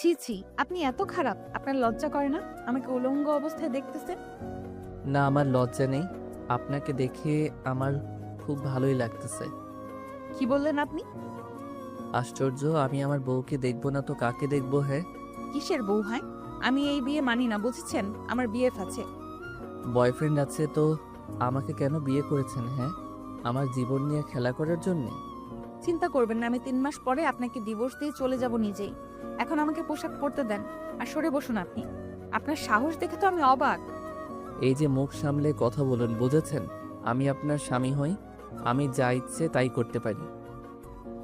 ছি ছি, আপনি এত খারাপ? আপনার লজ্জা করে না আমাকে উলঙ্গ অবস্থায় দেখতেছেন? না, আমার লজ্জা নেই। আপনাকে দেখে আমার খুব ভালোই লাগতেছে। কি বললেন আপনি? আশ্চর্য, আমি আমার বউকে দেখব না তো কাকে দেখব? হ্যাঁ, কিসের বউ হয়? আমি এই বিয়ে মানি না, বুঝেছেন? আমার বিএফ আছে। বয়ফ্রেন্ড আছে তো আমাকে কেন বিয়ে করেছেন? হ্যাঁ, আমার জীবন নিয়ে খেলা করার জন্যে? চিন্তা করবেন না, আমি 3 মাস পরে আপনাকে ডিভোর্স দিয়ে চলে যাব নিজেই। এখন আমাকে পোশাক পরতে দেন আর সরে বসুন আপনি। আপনার সাহস দেখে তো আমি অবাক। এই যে মুখ সামলে কথা বলুন, বুঝেছেন? আমি আপনার স্বামী হই, আমি যা ইচ্ছে তাই করতে পারি।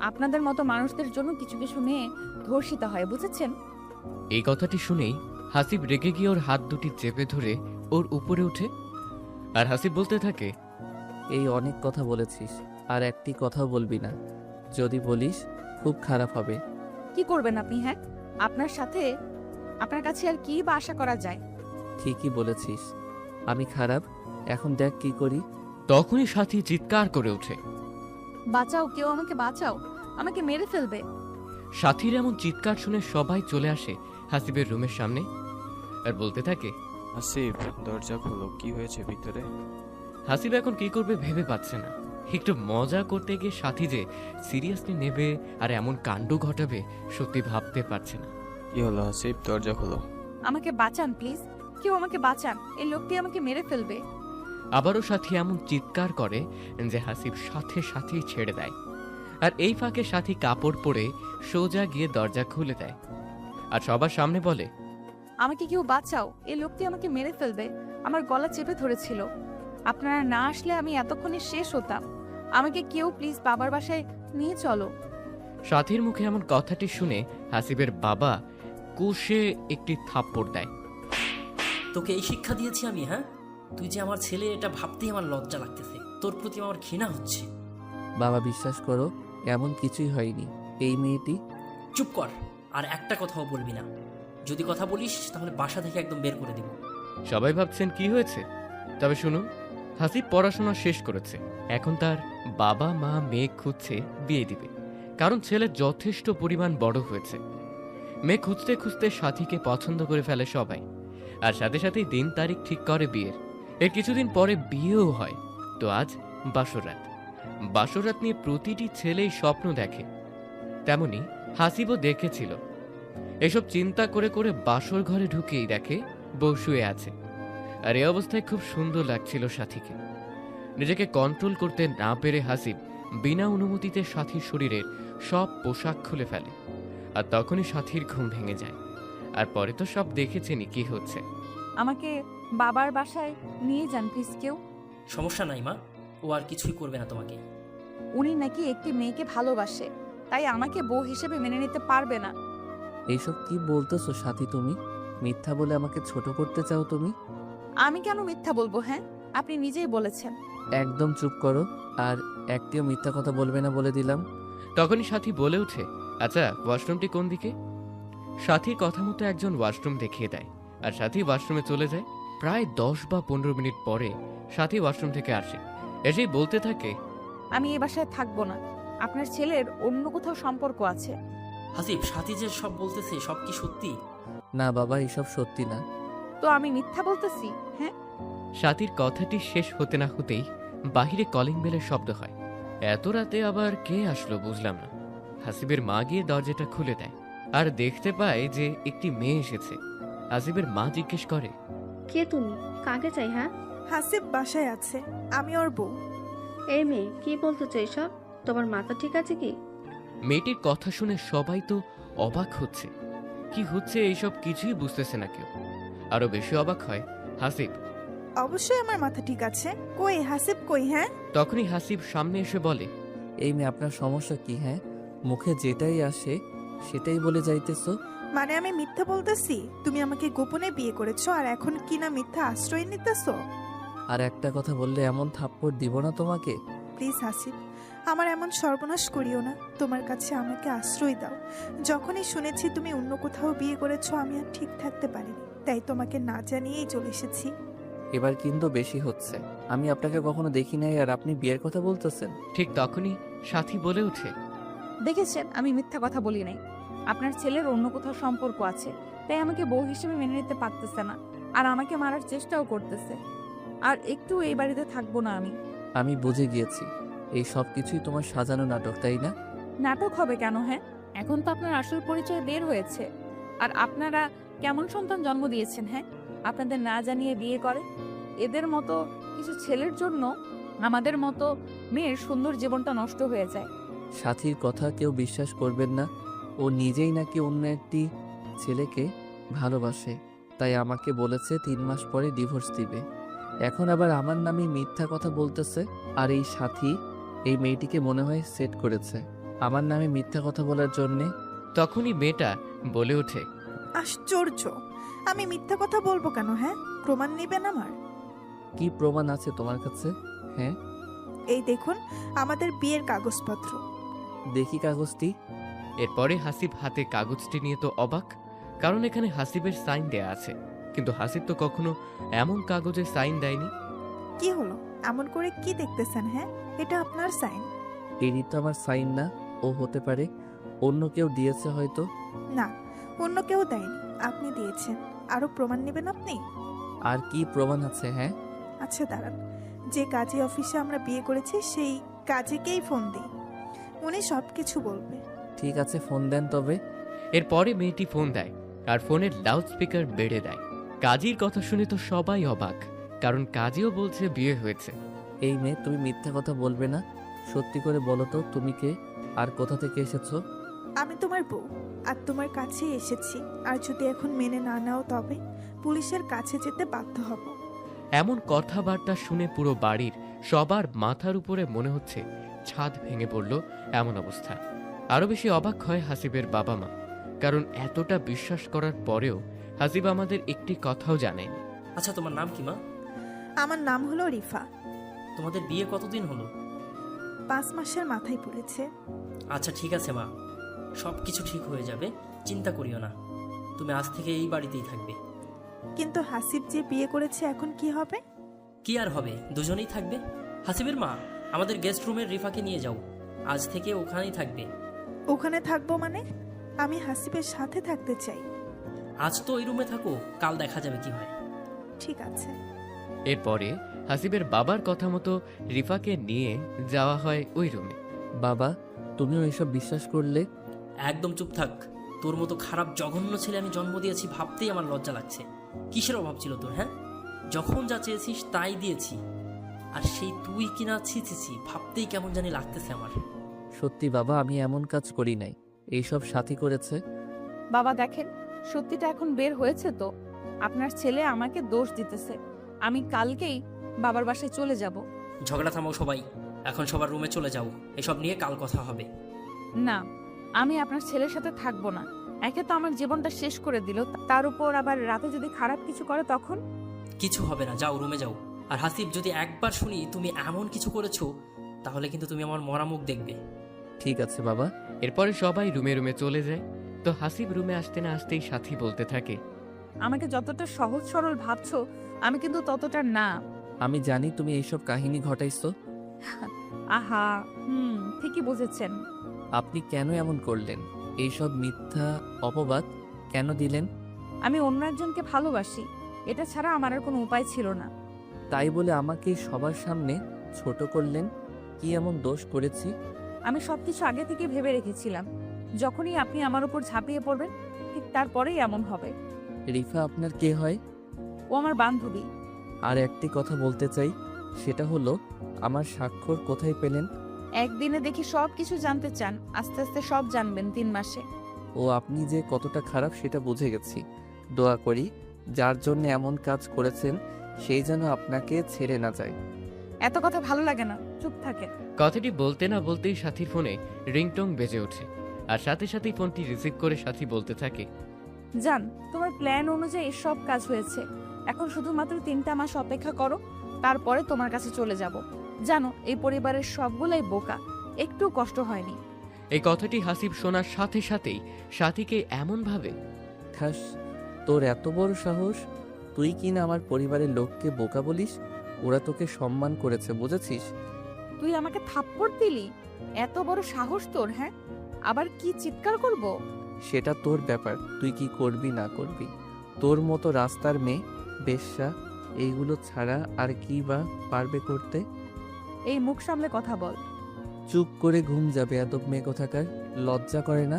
আপনাদের মতো মানুষদের জন্য কিছু কিছু মেয়ে ধর্ষিত হয়, বুঝেছেন? এই কথাটি শুনেই হাসিব রেগে গিয়ে ওর হাত দুটি চেপে ধরে ওর উপরে উঠে আর হাসিব বলতে থাকে, এই অনেক কথা বলেছিস, আর একটি কথাও বলবি না। যদি বলিস খুব খারাপ হবে। কি করবেন আপনি? হ্যাঁ, আপনার সাথে আপনার কাছে আর কি বা আশা করা যায়? ঠিকই বলেছিস, আমি খারাপ। এখন দেখ কি করি। তখনই সাথী চিৎকার করে ওঠে। বাঁচাও, কেউ আমাকে বাঁচাও, আমাকে মেরে ফেলবে। সাথীর এমন চিৎকার শুনে সবাই চলে আসে হাসিবের রুমের সামনে আর বলতে থাকে, আসিফ, দরজা খোলো, কি হয়েছে ভিতরে? হাসিব এখন কি করবে ভেবে পাচ্ছে না। একটু মজা করতে গিয়ে সাথী যে সিরিয়াসলি নেবে আর এমন কাণ্ড ঘটাবে সত্যি ভাবতে পারছে না। কি হলো আসিফ, দরজা খোলো। আমাকে বাঁচান প্লিজ, কেউ আমাকে বাঁচান, এই লোকটি আমাকে মেরে ফেলবে। আবারও সাথী এমন চিৎকার করে যে হাসিব সাথে সাথেই ছেড়ে দেয়। আর এই ফাঁকে সাথী কাপড় পরে সোজা গিয়ে দরজা খুলে দেয় আর সবার সামনে বলে, আমাকে কেউ বাঁচাও, এই লোকটি আমাকে মেরে ফেলবে, আমার গলা চেপে ধরেছিল। আপনারা না আসলে আমি এতক্ষণে শেষ হতাম। আমাকে কেউ প্লিজ বাবার বাসায় নিয়ে চলো। সাথীর মুখে এমন কথাটি শুনে হাসিবের বাবা কষে একটি থাপ্পড় দেয়। তোকে এই শিক্ষা দিয়েছি আমি? হ্যাঁ, তুই যে আমার ছেলে, এটা ভাবতেই আমার লজ্জা লাগতেছে। তোর প্রতি আমার ঘৃণা হচ্ছে। বাবা, বিশ্বাস করো, এমন কিছুই হয়নি। এই মেয়েটি। চুপ কর, আর একটা কথাও বলবি না। যদি কথা বলিস তাহলে বাসা থেকে একদম বের করে দেব। সবাই ভাবছেন কি হয়েছে, তবে শুনুন, হাসিব পড়াশোনা শেষ করেছে। এখন তার বাবা মা মেয়ে খুঁজছে বিয়ে দিবে, কারণ ছেলে যথেষ্ট পরিমাণ বড় হয়েছে। মেয়ে খুঁজতে খুঁজতে সাথীকে পছন্দ করে ফেলে সবাই, আর সাথে সাথেই দিন তারিখ ঠিক করে বিয়ের। এর কিছুদিন পরে বিয়েও হয়। তো আজ বাসরাত। বাসরাত নিয়ে প্রতিটি ছেলেই স্বপ্ন দেখে, তেমনি হাসিবও দেখেছিল। এসব চিন্তা করে করে বাসর ঘরে ঢুকেই দেখে বউ শুয়ে আছে। আর এই অবস্থায় খুব সুন্দর লাগছিল সাথীকে। নিজেকে কন্ট্রোল করতে না পেরে হাসিব বিনা অনুমতিতে সাথীর শরীরের সব পোশাক খুলে ফেলে। আর তখনই সাথীর ঘুম ভেঙে যায়। আর পরে তো সব দেখেছেনই কি হচ্ছে। আমাকে বাবার বাসায় নিয়ে যান প্লিজ কেউ। সমস্যা নাই মা, ও আর কিছুই করবে না তোমাকে। উনি নাকি একটি মেয়েকে ভালোবাসে, তাই আমাকে বউ হিসেবে মেনে নিতে পারবে না। এইসব কি বলতেছো সাথী? তুমি মিথ্যা বলে আমাকে ছোট করতে চাও তুমি? আমি কেন মিথ্যা বলবো? হ্যাঁ, আপনি নিজেই বলেছেন। একদম চুপ করো, আর একটিও মিথ্যা কথা বলবে না বলে দিলাম। তখনই সাথী বলে ওঠে, আচ্ছা ওয়াশরুমটি কোন দিকে? সাথীর কথা মতো একজন ওয়াশরুম দেখিয়ে দেয় আর সাথী ওয়াশরুমে চলে যায়। প্রায় 10 বা 15 মিনিট পরে সাথী ওয়াশরুম থেকে আসে। এসেই বলতে থাকে, আমি এই বাসায় থাকবো না। আপনার ছেলের অন্য কোথাও সম্পর্ক আছে। হাসিব, সাথী যে সব বলতেছে সব কি সত্যি? না বাবা, এসব সত্যি না। তো আমি মিথ্যা বলতেছি? হ্যাঁ, সাথীর কথাটি শেষ হতে না হতেই বাহিরে কলিং বেলের শব্দ হয়। এত রাতে আবার কে আসলো বুঝলাম না। হাসিবের মা গিয়ে দরজাটা খুলে দেয় আর দেখতে পায় যে একটি মেয়ে এসেছে। হাসিবের মা জিজ্ঞেস করে, কে তুমি? কাকে চাই? হ্যাঁ, হাসিব বাসায় আছে, আমি ওর বউ। এই মেয়ে কি বলতেছো এসব? তোমার মাথা ঠিক আছে কি? মেয়েটির কথা শুনে সবাই তো অবাক হচ্ছে। কি হচ্ছে এইসব কিছুই বুঝতেছে না কেউ। আরো বেশি অবাক হয় হাসিব। অবশ্যই আমার মাথা ঠিক আছে। কই হাসিব, কই? হ্যাঁ, তখনই হাসিব সামনে এসে বলে, এই মেয়ে, আপনার সমস্যা কি? হ্যাঁ, মুখে যেটাই আসে সেটাই বলে যাইতেছো। মানে আমি মিথ্যা বলতেছি? তুমি আমাকে গোপনে বিয়ে করেছো আর এখন কি না মিথ্যা আশ্রয় নিতেছো? আর একটা কথা বললে এমন থাপ্পড় দিব না তোমাকে। প্লিজ হাসিব, আমার এমন সর্বনাশ করিও না। তোমার কাছে আমাকে আশ্রয় দাও। যখনই শুনেছি তুমি অন্য কোথাও বিয়ে করেছো, আমি আর ঠিক থাকতে পারিনি, তাই তোমাকে না জানিয়েই চলে এসেছি। এবার কিন্তু বেশি হচ্ছে। আমি আপনাকে কখনো দেখি নাই আর আপনি বিয়ের কথা বলতেছেন। ঠিক তখনই সাথী বলে ওঠে, দেখেছেন আমি মিথ্যা কথা বলি নাই। আপনার ছেলের অন্য কোথাও সম্পর্ক আছে, তাই আমাকে বউ হিসেবে মেনে নিতে পারতেছে না, আর আমাকে মারার চেষ্টাও করতেছে। আর একটু এই বাড়িতে থাকবো না আমি। আমি বুঝে গিয়েছি এই সব কিছুই তোমার সাজানো নাটক, তাই না? নাটক হবে কেন? হ্যাঁ, এখন তো আপনার আসল পরিচয় বের হয়েছে। আর আপনারা কেমন সন্তান জন্ম দিয়েছেন? হ্যাঁ, আপনাদের না জানিয়ে বিয়ে করে। এদের মতো কিছু ছেলের জন্য আমাদের মতো মেয়ের সুন্দর জীবনটা নষ্ট হয়ে যায়। সাথীর কথা কেউ বিশ্বাস করবেন না। ও নিজেই নাকি অন্য একটি ছেলেকে ভালোবাসে, তাই আমাকে বলেছে 3 মাস পরে ডিভোর্স দিবে। এখন আবার আমার নামে মিথ্যা কথা বলতেছে। আর এই সাথী এই মেয়েটিকে মনে হয় সেট করেছে আমার নামে মিথ্যা কথা বলার জন্যে। তখনই মেয়েটা বলে ওঠে, আশ্চর্য! আমি মিথ্যা কথা বলবো কেন? হ্যাঁ, প্রমাণ নেবেন আমার? কি প্রমাণ আছে তোমার কাছে? হ্যাঁ, এই দেখুন আমাদের বিয়ের কাগজপত্র। দেখি কাগজটি। এরপরে হাসিব হাতে কাগজটি নিয়ে তো অবাক, কারণ এখানে হাসিবের সাইন দেয়া আছে, কিন্তু হাসিব তো কখনো এমন কাগজে সাইন দেয়নি। কি হলো এমন করে কি দেখতেছেন? হ্যাঁ, এটা আপনার সাইন। এটি তো আমার সাইন না। ও হতে পারে অন্য কেউ দিয়েছে হয়তো। না, অন্য কেউ দেয়নি, আপনি দিয়েছেন। আরো প্রমাণ নেবেন আপনি? আর কি প্রমাণ আছে? হ্যাঁ, আচ্ছা দাঁড়ান, যে কাজী অফিসে আমরা বিয়ে করেছি সেই কাজীকেই ফোন দিই, উনি সব কিছু বলবে। ঠিক আছে, ফোন দেন তবে। এরপরে মেয়েটি ফোন দেয় আর ফোনের লাউড স্পিকার বেড়ে দেয়। কাজীর কথা শুনে তো সবাই অবাক, কারণ কাজীও বলছে বিয়ে হয়েছে। এই মেয়ে, তুমি মিথ্যা কথা বলবে না। সত্যি করে বলো তো তুমি কে আর কোথা থেকে এসেছো? আমি তোমার বউ, আর তোমার কাছে এসেছি। আর যদি এখন মেনে না নাও তবে পুলিশের কাছে যেতে বাধ্য হব। এমন কথাবার্তা শুনে পুরো বাড়ির সবার মাথার উপরে মনে হচ্ছে ছাদ ভেঙে পড়ল এমন অবস্থা। আরো বেশি অবাক হয় হাসিবের বাবা মা, কারণ এতটা বিশ্বাস করার পরেও হাসিব আমাদের একটি কথাও জানেনি। আচ্ছা, তোমার নাম কি মা? আমার নাম হলো রিফা। তোমাদের বিয়ে কতদিন হলো? 5 মাসের মাথায় পড়েছে। আচ্ছা ঠিক আছে মা, সব কিছু ঠিক হয়ে যাবে, চিন্তা করিও না। তুমি আজ থেকে এই বাড়িতেই থাকবে। কিন্তু হাসিব যে বিয়ে করেছে এখন কি হবে? কি আর হবে, দুজনেই থাকবে। হাসিবের মা, আমাদের গেস্ট রুমের রিফাকে নিয়ে যাও, আজ থেকে ওখানেই থাকবে। ওখানে থাকবো মানে? আমি হাসিবের সাথে থাকতে চাই। আজ তো ওই রুমে থাকো, কাল দেখা যাবে কি হয়। ঠিক আছে। এরপরে হাসিবের বাবার কথা মতো রিফাকে নিয়ে যাওয়া হয় ওই রুমে। বাবা, তুমিও এসব বিশ্বাস করলে? একদম চুপ থাক। তোর মতো খারাপ জঘন্য ছেলে আমি জন্ম দিয়েছি ভাবতেই আমার লজ্জা লাগছে। কিসের অভাব ছিল তোর? হ্যাঁ, যখন যা চেয়েছিস তাই দিয়েছি, আর সেই তুই কিনা ছি ছি ছি, ভাবতেই কেমন জানি লাগতেছে আমার। সত্যি বাবা, আমি এমন কাজ করি নাই। এইসব সাথী করেছে। বাবা দেখেন, সত্যিটা এখন বের হয়েছে তো। আপনার ছেলে আমাকে দোষ দিতেছে। আমি কালকেই বাবার বাসায় চলে যাব। ঝগড়া থামাও সবাই, এখন সবার রুমে চলে যাও, এসব নিয়ে কাল কথা হবে। না, আমি আপনার ছেলের সাথে থাকবো না। একে তো আমার জীবনটা শেষ করে দিল, তার উপর আবার রাতে যদি খারাপ কিছু করে তখন? কিছু হবে না, যাও রুমে যাও। আর হাসিব, যদি একবার শুনি তুমি এমন কিছু করেছো, তাহলে কিন্তু তুমি আমার মরা মুখ দেখবে। ঠিক আছে বাবা। এরপরে সবাই রুমে রুমে চলে যায়। তো হাসিব রুমে আসতে না আসতেই সাথী বলতে থাকে, আমাকে যতটা সহজ সরল ভাবছো, আমি কিন্তু ততটা না। আমি জানি তুমি এইসব কাহিনী ঘটাইছো। আহা, ঠিকই বুঝেছেন। আপনি কেন এমন করলেন? এইসব মিথ্যা অপবাদ কেন দিলেন? আমি অন্য একজনকে ভালোবাসি, এটা ছাড়া আমার আর কোনো উপায় ছিল না। তাই বলে আমাকে সবার সামনে ছোট করলেন। কি এমন দোষ করেছি? আমি সবকিছু আগে থেকে ভেবে রেখেছিলাম, যখনই আপনি আমার উপর ঝাঁপিয়ে পড়বেন ঠিক তারপরেই এমন হবে। রিফা আপনার কে হয়? ও আমার বান্ধবী। আর একটি কথা বলতে চাই, সেটা হলো আমার স্বাক্ষর কোথায় পেলেন? একদিনে দেখি সব কিছু জানতে চান, আস্তে আস্তে সব জানবেন 3 মাসে। ও আপনি যে কতটা খারাপ সেটা বুঝে গেছি। দোয়া করি যার জন্য এমন কাজ করেছেন সেই যেন আপনাকে ছেড়ে না যায়। এত কথা ভালো লাগে না, চুপ থাকে। কথাটি বলতে না বলতেই সাথীর ফোনে রিংটং বেজে ওঠে, আর সাথে সাথেই ফোনটি রিসিভ করে সাথী বলতে থাকে, জান, তোমার প্ল্যান অনুযায়ী সব কাজ হয়েছে। এখন শুধুমাত্র 3টা মাস অপেক্ষা করো, তারপরে তোমার কাছে চলে যাব। জানো, এই পরিবারের সবগুলাই বোকা, একটু কষ্ট হয়নি। এই কথাটি হাসিব শোনার সাথে সাথেই সাথীকে এমন ভাবে, ঠাস, তোর এত বড় সাহস! তুই কি না আমার পরিবারের লোককে বোকা বলিস? ওরা তোকে সম্মান করেছে, বুঝেছিস? তুই আমাকে থাপ্পড় দিলি? এত বড় সাহস তোর? হ্যাঁ, আবার কি চিৎকার করব? সেটা তোর ব্যাপার, তুই কি করবি না করবি। তোর মতো রাস্তার মেয়ে, বেশ্যা, এইগুলো ছাড়া আর কি বা পারবে করতে। এই মুখ সামলে কথা বল। চুপ করে ঘুম যাবে এতব মেয়ে কোথাকার। লজ্জা করে না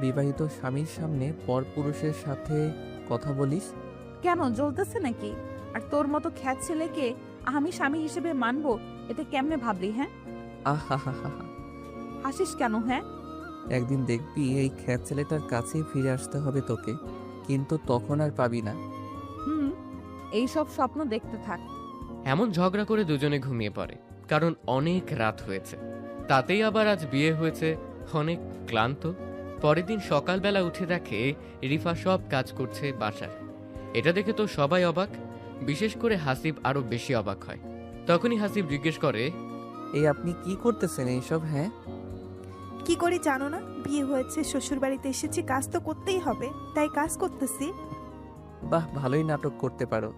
বিবাহিত স্বামীর সামনে পরপুরুষের সাথে কথা বলিস? কেন জ্বলতেছে নাকি? আর তোর মতো খ্যাত ছেলেকে আমি স্বামী হিসেবে মানবো, এতে কেমনে ভাবলি? হ্যাঁ, আহা হা হা। হাসিস কেন? হ্যাঁ, একদিন দেখবি এই খ্যাত ছেলেটার কাছেই ফিরে আসতে হবে তোকে, কিন্তু তখন আর পাবি না। হুম, এইসব স্বপ্ন দেখতে থাক। এমন ঝগড়া করে দুজনে ঘুমিয়ে পড়ে, কারণ অনেক রাত হয়েছে। তাতেই আবার আজ বিয়ে হয়েছে, অনেক ক্লান্ত। পরের দিন সকালবেলা উঠে দেখে রিফা সব কাজ করছে বাসার। এটা দেখে তো সবাই অবাক, বিশেষ করে হাসিব আরো বেশি অবাক হয়। তখনই হাসিব জিজ্ঞেস করে, এই আপনি কি করতেছেন এইসব? হ্যাঁ, কি করি জানো না? বিয়ে হয়েছে, শ্বশুর বাড়িতে এসেছি, কাজ তো করতেই হবে, তাই কাজ করতেছি। বাহ, ভালোই নাটক করতে পারো।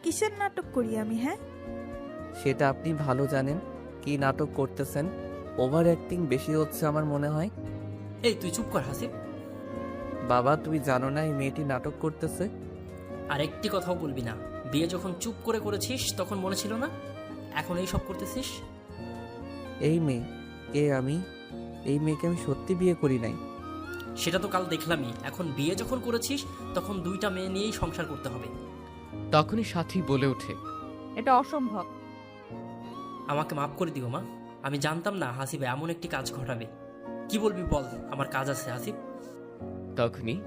কিসের নাটক করি আমি? হ্যাঁ, সেটা আপনি ভালো জানেন কি নাটক করতেছেন। ওভার অ্যাক্টিং বেশি হচ্ছে আমার মনে হয়। এই তুই চুপ কর হাসিব। বাবা, তুমি জানো না এই মেয়েটি নাটক করতেছে? আর একটি কথাও বলবি না। বিয়ে যখন চুপ করে করেছিস তখন মনে ছিল না, এখন এই সব করতেছিস। এই মেয়ে কে? এই মেয়েকে আমি সত্যি বিয়ে করি নাই। সেটা তো কাল দেখলামই। এখন বিয়ে যখন করেছিস তখন দুইটা মেয়ে নিয়েই সংসার করতে হবে। তখনই সাথী বলে ওঠে, এটা অসম্ভব। আমাকে মাফ করে দিও মা, আমি জানতাম না হাসিব এমন একটি কাজ ঘটাবে। কি বলবি বল, আমার কাজ আছে হাসিব। তখনই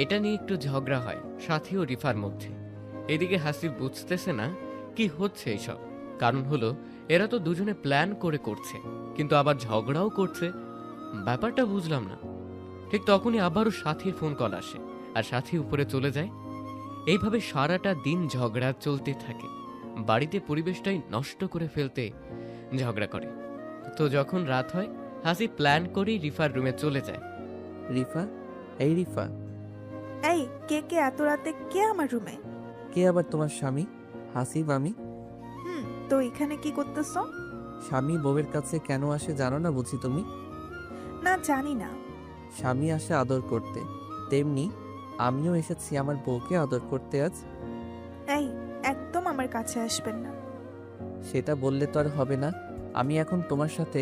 এটা নিয়ে একটু ঝগড়া হয় সাথী ও রিফার মধ্যে। এদিকে হাসিব বুঝতেছে না কি হচ্ছে এইসব, কারণ হলো এরা তো দুজনে প্ল্যান করে করছে, কিন্তু আবার ঝগড়াও করছে। ব্যাপারটা বুঝলাম না। ঠিক তখনই আবারও সাথীর ফোন কল আসে, আর সাথী উপরে চলে যায়। এইভাবে সারাটা দিন ঝগড়া চলতে থাকে। বাড়িতে পরিবেশটাই নষ্ট করে ফেলতে ঝগড়া করে। তো যখন রাত হয়, হাসিব প্ল্যান করেই রিফার রুমে চলে যায়। রিফা, এই রিফা, এই কে কে এত রাতে? কে আমার রুমে? কে আবার তোমার স্বামী? হাসিব আমি। তো এখানে কি করতেছ? স্বামী বউয়ের কাছে কেন আসে জানো না বুঝি তুমি? না, জানি না। স্বামী আসে আদর করতে, তেমনি আমিও এসেছি আমার বউকে আদর করতে আজ। এই, একদম আমার কাছে আসবেন না। সেটা বললে তো আর হবে না। আমি এখন তোমার সাথে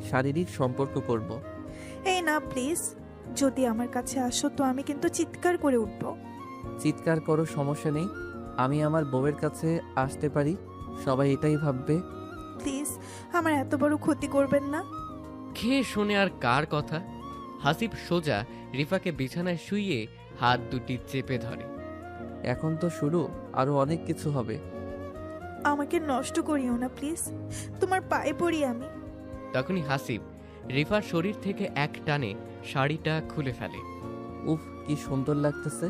শারীরিক সম্পর্ক করব। এই না প্লিজ, যদি আমার কাছে আসো তো আমি কিন্তু চিৎকার করে উঠব। চিৎকার করো, সমস্যা নেই। আমি আমার বউয়ের কাছে আসতে পারি, সবাই এটাই ভাববে। প্লিজ, আমার এত বড় ক্ষতি করবেন না। খেয়ে শুনে আর কার কথা। হাসিব সোজা রিফাকে বিছানায় শুইয়ে হাত দুটি চেপে ধরে। এখন তো শুরু, আরো অনেক কিছু হবে। আমাকে নষ্ট করিও না প্লিজ, তোমার পায়ে পড়ি আমি। তখনই হাসিব রিফার শরীর থেকে এক টানে শাড়িটা খুলে ফেলে। উফ, কি সুন্দর লাগতেছে।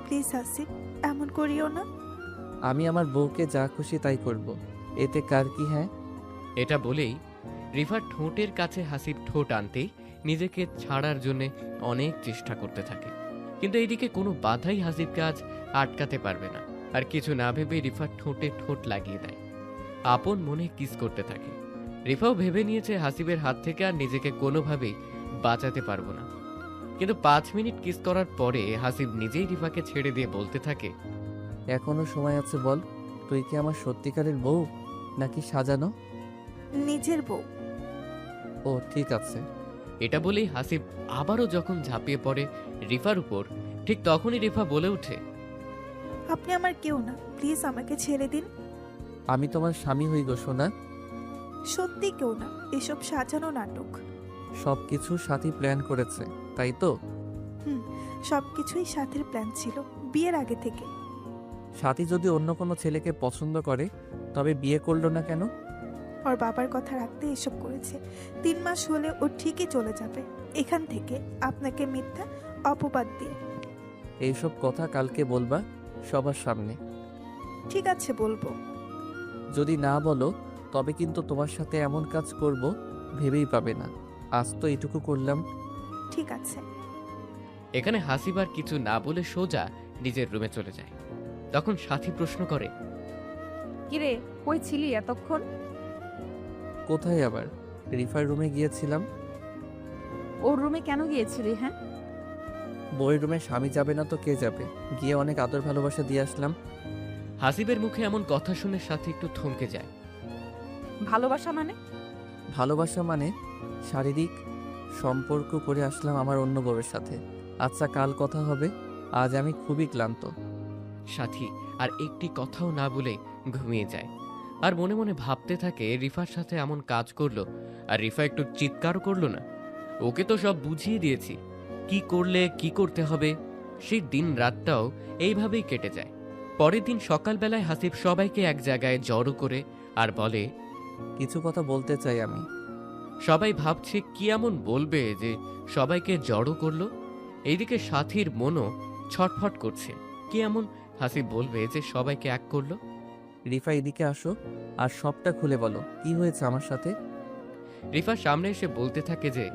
প্লিজ হাসিব, এমন করিও না। আমি আমার বউকে যা খুশি তাই করব, এতে কার কি? হ্যাঁ, এটা বলেই রিফার ঠোঁটের কাছে হাসিব ঠোঁট আনতেই নিজেকে ছাড়ার জন্য অনেক চেষ্টা করতে থাকে, কিন্তু এইদিকে কোনো বাধাই হাসিবকে আজ আটকাতে পারবে না। আর কিছু না ভেবে রিফার ঠোঁটে ঠোঁট লাগিয়ে দেয়, আপন মনে কিস করতে থাকে। রিফাও ভেবে নিয়েছে হাসিবের হাত থেকে আর নিজেকে কোনোভাবেই বাঁচাতে পারবো না। কিন্তু 5 মিনিট কিস করার পরে হাসিব নিজেই রিফাকে ছেড়ে দিয়ে বলতে থাকে, এখনো সময় আছে, বল তুই কি আমার সত্যিকারের বউ নাকি সাজানো? নিজের বউ। ও ঠিক আছে। এটা বলেই হাসিব আবারও যখন ঝাঁপিয়ে পড়ে রিফার উপর, ঠিক তখনই রিফা বলে ওঠে, আপনি আমার কেউ না, প্লিজ আমাকে ছেড়ে দিন। আমি তোমার স্বামী হই গো সোনা। সত্যি কেউ না, এসব সাজানো নাটক। সব কিছু সাথী প্ল্যান করেছে, তাই তো? সবকিছুই সাথের প্ল্যান ছিল, বিয়ের আগে থেকে। সাথী যদি অন্য কোনো ছেলেকে পছন্দ করে তবে বিয়ে করলো না কেন? ওর বাবার কথা রাখতে এসব করেছে। 3 মাস হলে ও ঠিকই চলে যাবে এখান থেকে, আপনাকে মিথ্যা অপবাদ দিয়ে। এইসব কথা কালকে বলবা সবার সামনে। ঠিক আছে, বলবো। যদি না বলো তবে কিন্তু তোমার সাথে এমন কাজ করব ভেবেই পাবে না। আজ তো এটুকু করলাম। ঠিক আছে। এখানে হাসিব আর কিছু না বলে সোজা নিজের রুমে চলে যায়। তখন সাথী প্রশ্ন করে, কিরে, কই ছিলি এতক্ষণ? কোথায় আবার? রিফার রুমে গিয়েছিলাম। ওর রুমে কেন গিয়েছিলি? হ্যাঁ, বইয়ের রুমে স্বামী যাবে না তো কে যাবে? গিয়ে অনেক আদর ভালোবাসা দিয়ে আসলাম। হাসিবের মুখে এমন কথা শুনে সাথী একটু থমকে যায়। ভালোবাসা মানে? ভালোবাসা মানে শারীরিক সম্পর্ক করে আসলাম আমার অন্য বউয়ের সাথে। আচ্ছা, কাল কথা হবে, আজ আমি খুবই ক্লান্ত। সাথী আর একটি কথাও না বলে ঘুমিয়ে যায়। আর মনে মনে ভাবতে থাকে রিফার সাথে এমন কাজ করলো, আর রিফা একটু চিৎকারও করলো না। ওকে তো সব বুঝিয়ে দিয়েছি কি করলে কি করতে হবে। সেই দিন রাতটাও এইভাবেই কেটে যায়। পরের দিন সকালবেলায় হাসিব সবাইকে এক জায়গায় জড়ো করে আর বলে, কিছু কথা বলতে চাই আমি। সবাই ভাবছে কি এমন বলবে যে সবাইকে জড়ো করলো। এইদিকে সাথীর মনও ছটফট করছে, কি এমন হাসিব বলবে যে সবাইকে এক করলো। রিফা, এদিকে আসো আর সবটা খুলে বলো, কি হয়েছে আমার সাথে। রিফা সামনে এসে বলতে থাকে যে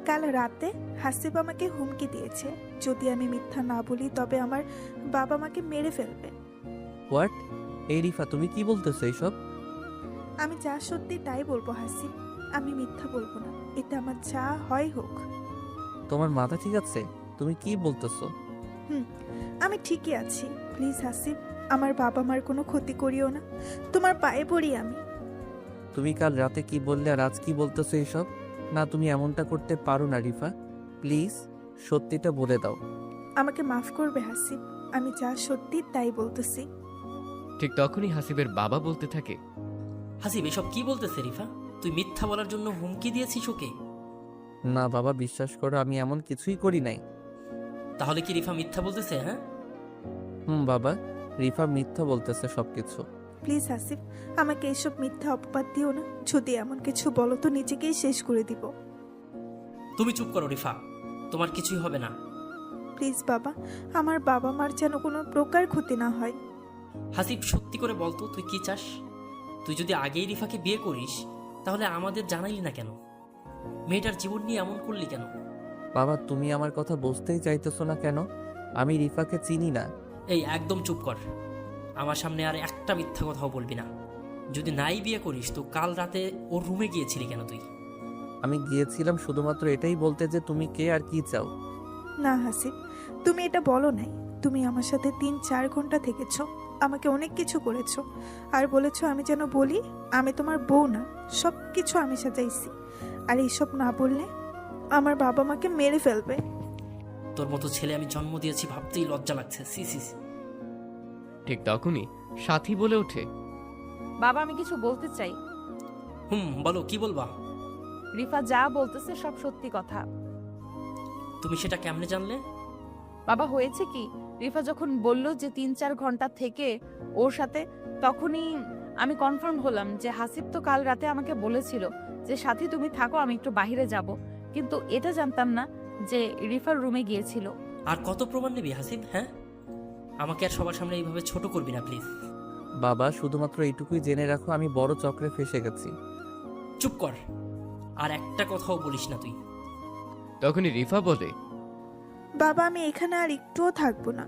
কাল রাতে হাসিব আমাকে হুমকি দিয়েছে, যদি আমি মিথ্যা না বলি তবে আমার বাবা মাকে মেরে ফেলবে। হোয়াট? এই রিফা, তুমি কি বলতেছো এইসব? আমি যা সত্যি তাই বলবো হাসিব, আমি মিথ্যা বলবো না, এটা আমার যা হয় হোক। তোমার মাথা ঠিক আছে? তুমি কি বলতেছো? আমি ঠিকই আছি, প্লিজ হাসিব, আমার বাবা মার কোনো ক্ষতি করিও না, তোমার পায়ে পড়ি আমি। তুমি কাল রাতে কি বললে আর আজ কি বলতেছো এইসব? না, তুমি এমনটা করতে পারো না রিফা, প্লিজ সত্যিটা বলে দাও। আমাকে মাফ করবে হাসিব, আমি যা সত্যি তাই বলতেছি। ঠিক তখনই হাসিবের বাবা বলতে থাকে, হাসিব এসব কি বলতেছে রিফা? তুই মিথ্যা বলার জন্য হুমকি দিয়েছিস ওকে? না বাবা, বিশ্বাস করো আমি এমন কিছুই করি নাই। তাহলে কি রিফা মিথ্যা বলতেছে? হ্যাঁ, বাবা, রিফা মিথ্যা বলতেছে সবকিছু। প্লিজ হাসিব, আমাকে এসব মিথ্যা অপবাদ দিও না, যদি এমন কিছু বলো তো নিজেকেই শেষ করে দিব। তুমি চুপ করো রিফা, তোমার কিছুই হবে না। প্লিজ বাবা, আমার বাবা মার যেন কোনো প্রকার ক্ষতি না হয়। হাসিব সত্যি করে বলতো তুই কি চাস? তুই যদি আগেই রিফাকে বিয়ে করিস তাহলে আমাদের জানাইলি না কেন? মেয়েটার জীবন নিয়ে এমন করলি কেন? বাবা, তুমি আমার কথা বুঝতেই চাইতেছো না কেন? আমি রিফাকে চিনি না। এই একদম চুপ কর, আমার সামনে আর একটা মিথ্যা কথাও বলবি না। যদি নাই বিয়ে করিস তো কাল রাতে ওর রুমে গিয়েছিলি কেন তুই? আমি গিয়েছিলাম শুধুমাত্র এটাই বলতে যে তুমি কে আর কি চাও। না হাসিব, তুমি এটা বলো নাই, তুমি আমার সাথে 3-4 ঘন্টা থেকেছো, আমাকে অনেক কিছু করেছো, আর বলেছো আমি যেন বলি আমি তোমার বউ না, সব কিছু আমি সাজাইছি, আর এইসব না বললে আমার বাবা মাকে মেরে ফেলবে। তোর মতো ছেলে আমি জন্ম দিয়েছি ভাবতেই লজ্জা লাগছে। সি সি সি। ঠিক তখনই সাথী বলে ওঠে, বাবা, আমি কিছু বলতে চাই। বলো, কি বলবা? রিফা যা বলতেছে সব সত্যি কথা। তুমি সেটা কেমনে জানলে? বাবা, হয়েছে কি, রিফা যখন বলল যে 3-4 ঘন্টা থেকে ওর সাথে, তখনই আমি কনফার্ম হলাম যে হাসিব তো কাল রাতে আমাকে বলেছিল যে সাথী তুমি থাকো, আমি একটু বাইরে যাব, কিন্তু এটা জানতাম না যে রিফার রুমে গিয়েছিল। আর কত প্রমাণ নিবি হাসিব? হ্যাঁ, আমাকে আর সবার সামনে এইভাবে ছোট করবি না প্লিজ। বাবা, শুধুমাত্র এইটুকুই জেনে রাখো, আমি বড় চক্রে ফেসে গেছি। চুপ কর, আর একটা কথাও বলিস না তুই। তখনই রিফা বলে, বাবা, আমি এখানে আর একটুও থাকবো না,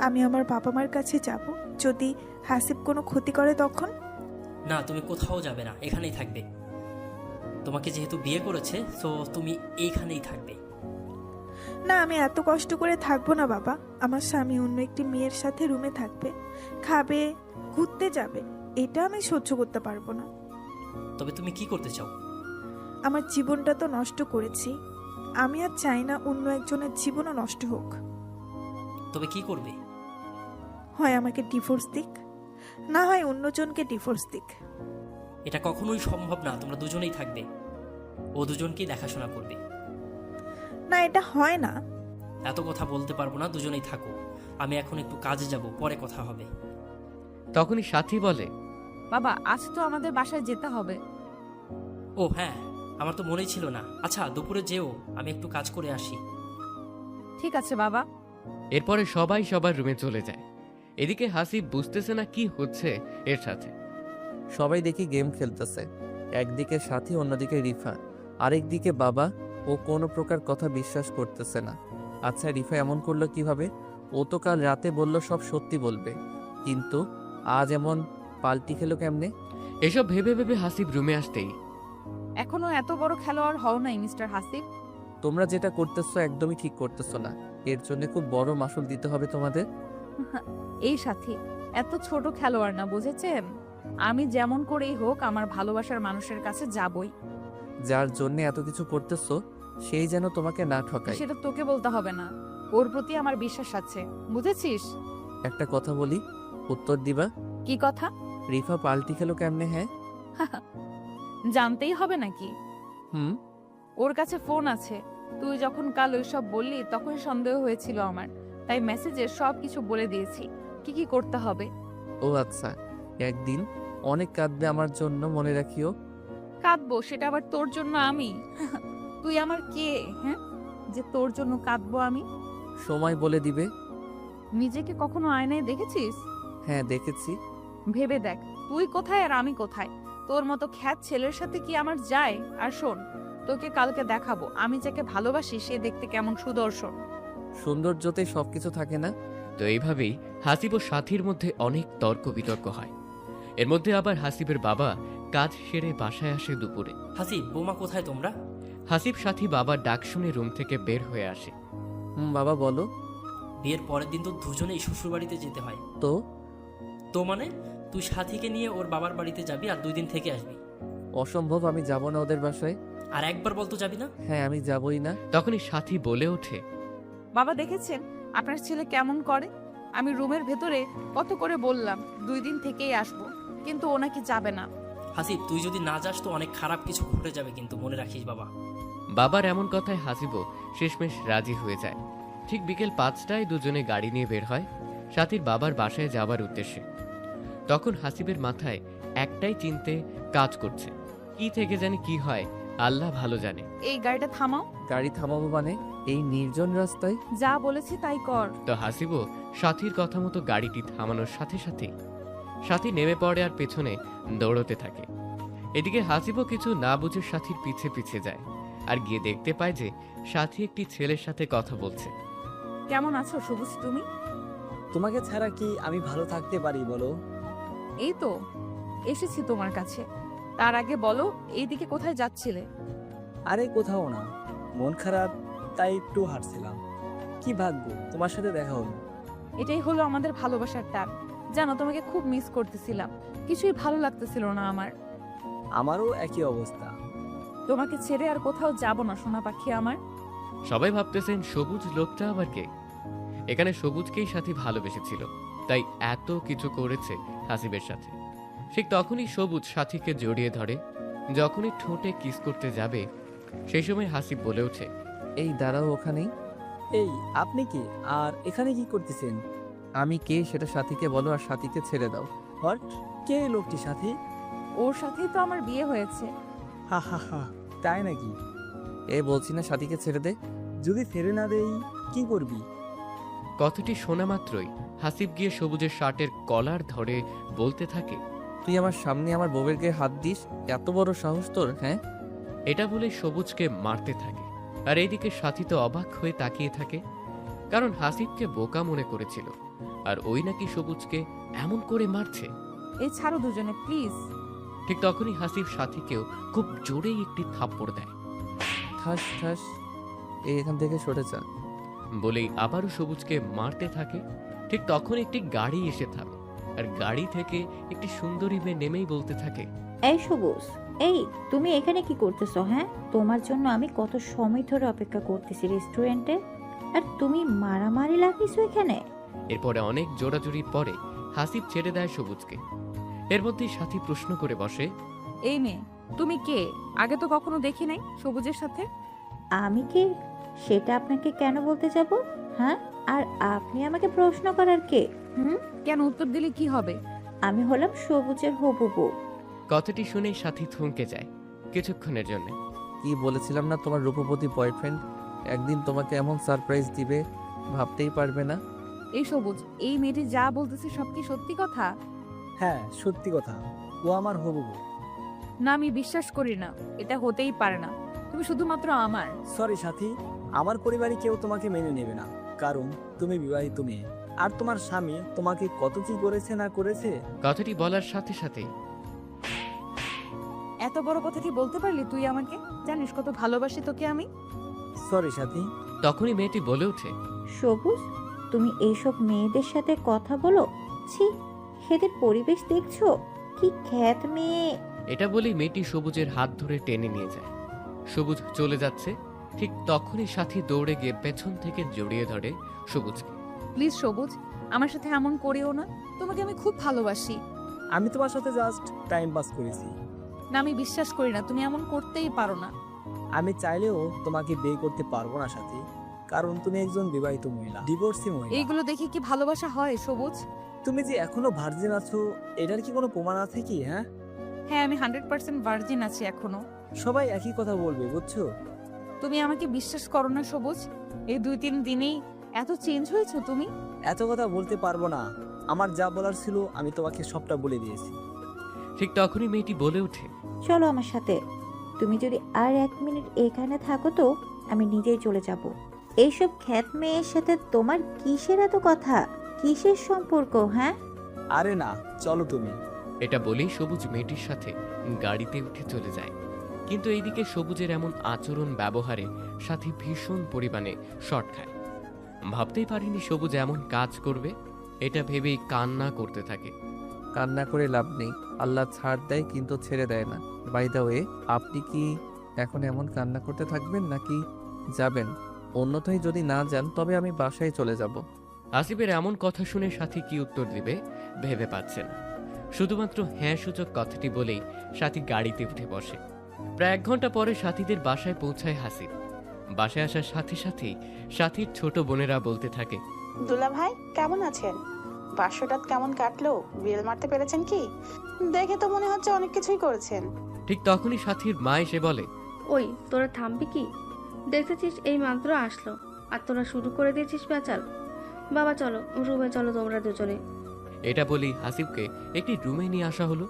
আমি আমার বাবা মার কাছে যাব, যদি হাসিব কোনো ক্ষতি করে তখন। না, তুমি কোথাও যাবে না, এখানেই থাকবে। তোমাকে যেহেতু বিয়ে করেছে তো তুমি এইখানেই থাকবে। না, আমি এত কষ্ট করে থাকবো না বাবা, আমার স্বামী অন্য একটি মেয়ের সাথে রুমে থাকবে, খাবে, ঘুরতে যাবে, এটা আমি সহ্য করতে পারবো না। তবে তুমি কি করতে চাও? আমার জীবনটা তো নষ্ট করেছি, আমি আর চাই না অন্য একজনের জীবনও নষ্ট হোক। তবে কি করবে? হয় আমাকে ডিভোর্স দিক, না হয় অন্যজনকে ডিভোর্স দিক। এটা কখনোই সম্ভব না, তোমরা দুজনেই থাকবে, ও দুজনকেই দেখাশোনা করবে। না, এটা হয় না। এত কথা বলতে পারবো না, দুজনেই থাকো। আমি এখন একটু কাজে যাব, পরে কথা হবে। তখনই সাথী বলে, বাবা, আজ তো আমাদের বাসায় যেতে হবে। ও হ্যাঁ, আমার তো মনেই ছিল না। আচ্ছা, দুপুরে যেও, আমি একটু কাজ করে আসি। ঠিক আছে বাবা। এরপরে সবাই সবার রুমে চলে যায়। এদিকে হাসিব বুঝতেছে না কি হচ্ছে এর সাথে। সবাই দেখি গেম খেলতেছে, একদিকে সাথী, অন্যদিকে রিফা, আরেকদিকে বাবা। ও কোনো প্রকার কথা বিশ্বাস করতেছে না। আচ্ছা, রিফা এমন করলো কিভাবে? ও তো কাল রাতে বলল সব সত্যি বলবে, কিন্তু আজ এমন পাল্টি খেলো কেমনে? এসব ভেবে ভেবে হাসিব রুমে আসতেই এখনো এত বড় খেলোয়াড় হও নাই মিস্টার হাসিব। তোমরা যেটা করতেছো একদমই ঠিক করতেছো না। এর জন্য খুব বড় মাসুল দিতে হবে তোমাদের। এই সাথী এত ছোট খেলোয়াড় না, বুঝেছেন? আমি যেমন করেই হোক আমার ভালোবাসার মানুষের কাছে যাবই। যার জন্য এত কিছু করতেছো সেই যেন তোমাকে না ঠকায়। সেটা তোকে বলতে হবে না, ওর প্রতি আমার বিশ্বাস আছে, বুঝেছিস? একটা কথা বলি, উত্তর দিবা? কি কথা? রিফা পাল্টি খেলো কেমনে? হ্যাঁ, জানতেই হবে নাকি? হুম। ওর কাছে ফোন আছে। তুই যখন কাল ওইসব বললি তখন সন্দেহ হয়েছিল আমার, তাই মেসেজে সব কিছু বলে দিয়েছি কি কি করতে হবে। ও আচ্ছা, একদিন অনেক কাঁদবে আমার জন্য, মনে রাখিও। কাঁদবো? সেটা আবার তোর জন্য আমি? তুই আমার কে, হ্যাঁ, যে তোর জন্য কাঁদবো আমি? সময় বলে দিবে। নিজেকে কখনো আয়নায় দেখেছিস? হ্যাঁ দেখেছি। ভেবে দেখ তুই কোথায় আর আমি কোথায়। তোর মতো খ্যাত ছেলের সাথে কি আমার যায়? আর শোন, তোকে কালকে দেখাবো আমি যাকে ভালোবাসি সে দেখতে কেমন সুদর্শন। সৌন্দর্যতেই সবকিছু থাকে না? তো এইভাবেই হাসিব ও সাথীর মধ্যে অনেক তর্ক বিতর্ক হয়। এর মধ্যে আবার হাসিবের বাবা কাজ সেরে বাসায় আসে দুপুরে। হাসিব, বোমা কোথায় তোমরা? হাসিব সাথী বাবার ডাক শুনে রুম থেকে বের হয়ে আসে। বাবা বলো। বিয়ের পরের দিন তো দুজনেই শ্বশুরবাড়িতে যেতে হয়। তো তো মানে তুই সাথীকে নিয়ে ওর বাবার বাড়িতে যাবি আর 2 দিন থেকে আসবি। অসম্ভব, আমি যাব না ওদের বাসায়। আর একবার বলতো যাবি না? হ্যাঁ আমি যাবই না। তখনই সাথী বলে ওঠে, বাবা দেখেছেন আপনার ছেলে কেমন করে? আমি রুমের ভেতরে কত করে বললাম 2 দিন থেকেই আসবো, কিন্তু ও নাকি যাবে না। হাসিব, তুই যদি না যাস তো অনেক খারাপ কিছু ঘটে যাবে, কিন্তু মনে রাখিস বাবা। বাবার এমন কথায় হাসিব শেষমেশ রাজি হয়ে যায়। ঠিক বিকেল 5টায় দুজনে গাড়ি নিয়ে বের হয় সাথীর বাবার বাসায় যাবার উদ্দেশ্যে। তখন হাসিবের মাথায় একটাই চিন্তে কাজ করছে, কি থেকে জানি কি হয় আল্লাহ ভালো জানে। এই গাড়িটা থামাও। গাড়ি থামাবো মানে? এই নির্জন রাস্তায়? যা বলেছি তাই কর। তো হাসিবও সাথীর কথা মতো গাড়িটি থামানোর সাথে সাথে সাথী নেমে পড়ে আর পেছনে দৌড়তে থাকে। এদিকে হাসিবও কিছু না বুঝে সাথীর পিছে পিছে যায় আর গিয়ে দেখতে পায় যে সাথী একটি ছেলের সাথে কথা বলছে। কেমন আছো সবুজ তুমি? তোমাকে ছাড়া কি আমি ভালো থাকতে পারি বলো? এই তো এসেছি তোমার কাছে। তার আগে বলো এইদিকে কোথায় যাচ্ছিলে? আরে কোথাও না, মন খারাপ তাই একটু হাঁটছিলাম। কি ভাগ্য তোমার সাথে দেখা হলো। এটাই হলো আমাদের ভালোবাসার টান। জানো তোমাকে খুব মিস করতেছিলাম, কিছুই ভালো লাগতেছিল না আমার। আমারও একই অবস্থা। তোমাকে ছেড়ে আর কোথাও যাব না সোনা পাখি আমার। সবাই ভাবতেছেন সবুজ লোকটা আবার কে। এখানে সবুজকেই সাথী ভালোবেসেছিল, তাই এত কিছু করেছে হাসিবের সাথে। ঠিক তখনই সবুজ সাথীকে জড়িয়ে ধরে। যখনই ঠোঁটে কিস করতে যাবে সেই সময় হাসিব বলে ওঠে, এই দাঁড়াও ওখানেই। এই আপনি কি আর এখানে কি করতেছেন? আমি কে সেটা সাথীকে বলো আর সাথীকে ছেড়ে দাও। হোয়াট? কে এই লোকটি সাথী? ওর সাথেই তো আমার বিয়ে হয়েছে। হা হা হা, তাই নাকি? এ বলছি না সাথীকে ছেড়ে দে। যদি ফেরে না দেই কি করবি? কথাটি শোনা মাত্রই হাসিব গিয়ে সবুজের শার্টের কলার ধরে বলতে থাকে, তুই আমার সামনে আমার বউয়ের গায়ে হাত দিস? এত বড় সাহস তোর? হ্যাঁ। এটা বলে সবুজকে মারতে থাকে। আর এইদিকে সাথী তো অবাক হয়ে তাকিয়ে থাকে, কারণ হাসিবকে বোকা মনে করেছিল আর ওই নাকি সবুজকে এমন করে মারছে। এই ছাড়ো দুজনে প্লিজ। ঠিক তখনই হাসিব সাথীকেও খুব জোরেই একটি থাপ্পড় দেয়। ঠাস ঠাস। এখান থেকে সরে যা। বলেই আবারও সবুজকে মারতে থাকে। ঠিক তখন একটি গাড়ি এসে থামে আর গাড়ি থেকে একটি সুন্দরী মেয়ে নেমেই বলতে থাকে, এই সবুজ, এই তুমি এখানে কি করতেছো? হ্যাঁ, তোমার জন্য আমি কত সময় ধরে অপেক্ষা করতেছি রেস্টুরেন্টে, আর তুমি মারামারি লাগিয়েছো এখানে। এরপরে অনেক জোড়াজুড়ির পরে হাসিব ছেড়ে দেয় সবুজকে। এর মধ্যেই সাথী প্রশ্ন করে বসে, এই মেয়ে তুমি কে? আগে তো কখনো দেখি নাই সবুজের সাথে। আমি কি সেটা আপনাকে কেন বলতে যাব? হ্যাঁ, আর আপনি আমাকে প্রশ্ন করার কে? কেন? উত্তর দিলে কি হবে? আমি হলাম সবুজের হবু বউ। কথাটি শুনেই সাথী থমকে যায় কিছুক্ষণের জন্য। কি বলেছিলাম না তোমার রূপবতী বয়ফ্রেন্ড একদিন তোমাকে এমন সারপ্রাইজ দিবে, ভাবতেই পারবে না। এই সবুজ, এই মেয়েটি যা বলতেছে সব কি সত্যি কথা? হ্যাঁ সত্যি কথা, ও আমার হবু বউ। না, আমি বিশ্বাস করি না, এটা হতেই পারে না। তুমি শুধুমাত্র আমার। সরি সাথী, আমার পরিবারে কেউ তোমাকে মেনে নেবে না, কারণ তুমি বিবাহিত মেয়ে। আর তোমার স্বামী তোমাকে কত কি করেছে না করেছে। কথাটি বলার সাথে সাথে এত বড় কথা কি বলতে পারলি তুই আমাকে? জানিস কত ভালোবাসি তোকে আমি। সরি সাথী। তখনই মেয়েটি বলে ওঠে, সবুজ, তুমি এইসব মেয়েদের সাথে কথা বলো? ছি, এদের পরিবেশ দেখছো? কি খ্যাত মেয়ে। এটা বলেই মেয়েটি সবুজের হাত ধরে টেনে নিয়ে যায়। সবুজ চলে যাচ্ছে, ঠিক তখনই সাথী দৌড়ে গিয়ে পেছন থেকে জড়িয়ে ধরে সবুজকে। প্লিজ সবুজ, আমার সাথে এমন করিও না। তোমাকে আমি খুব ভালোবাসি। আমি তোমার সাথে জাস্ট টাইম পাস করেছি। না, আমি বিশ্বাস করি না, তুমি এমন করতেই পারো না। আমি চাইলেও তোমাকে বিয়ে করতে পারবো না সাথী, কারণ তুমি একজন বিবাহিত মহিলা, ডিভোর্সি মহিলা। এইগুলো দেখে কি ভালোবাসা হয় সবুজ? তুমি যে এখনো ভার্জিন আছো, এটার কি কোনো প্রমাণ আছে কি? হ্যাঁ, হ্যাঁ, আমি 100% ভার্জিন আছি এখনো। সবাই একই কথা বলবে, বুঝছো? তুমি আমাকে বিশ্বাস করো না সবুজ? এই 2-3 দিনেই এত চেঞ্জ হয়েছো তুমি। এত কথা বলতে পারবো না। আমার যা বলার ছিল আমি তোমাকে সবটা বলে দিয়েছি। ঠিক তখনই মেয়েটি বলে ওঠে, চলো আমার সাথে। তুমি যদি আর 1 মিনিট এখানে থাকো তো আমি নিজেই চলে যাব। এইসব খ্যাত মেয়ের সাথে তোমার কিসের এত কথা? কিসের সম্পর্ক? হ্যাঁ, আরে না, চলো তুমি। এটা বলেই সবুজ মেয়েটির সাথে গাড়িতে উঠে চলে যায়। কিন্তু এইদিকে সবুজের এমন আচরণ ব্যবহারে সাথী ভীষণ পরিমাণে শর্ট খায়। ভাবতেই পারিনি সবুজ এমন কাজ করবে। এটা ভেবেই কান্না করতে থাকে। কান্না করে লাভ নেই, আল্লাহ ছাড় দেয় কিন্তু ছেড়ে দেয় না। বাই দ্য ওয়ে, আপনি কি এখন এমন কান্না করতে থাকবেন নাকি যাবেন? অন্যথায় যদি না যান তবে আমি বাসায় চলে যাব। আসিফের এমন কথা শুনে সাথী কি উত্তর দিবে ভেবে পাচ্ছে না। শুধুমাত্র হ্যাঁ সূচক কথাটি বলেই সাথী গাড়িতে উঠে বসে। প্রায় 1 ঘন্টা পরে সাথীদের বাসায় পৌঁছায় হাসিব। বাসায় আসার সাথে সাথেই সাথীর ছোট বোনেরা বলতে থাকে, দুলা ভাই কেমন আছেন? বাসরাত কেমন কাটলো? বিল মারতে পেরেছেন কি? দেখে তো মনে হচ্ছে অনেক কিছুই করেছেন। ঠিক তখনই সাথীর মা এসে বলে, ওই তোরা থামবি কি? দেখতেছিস এই মাত্র আসলো আর তোরা শুরু করে দিয়েছিস পেঁচাল। বাবা চলো রুমে, চলো তোমরা দুজনে। এটা বলেই হাসিবকে একটি রুমে নিয়ে আসা হলো।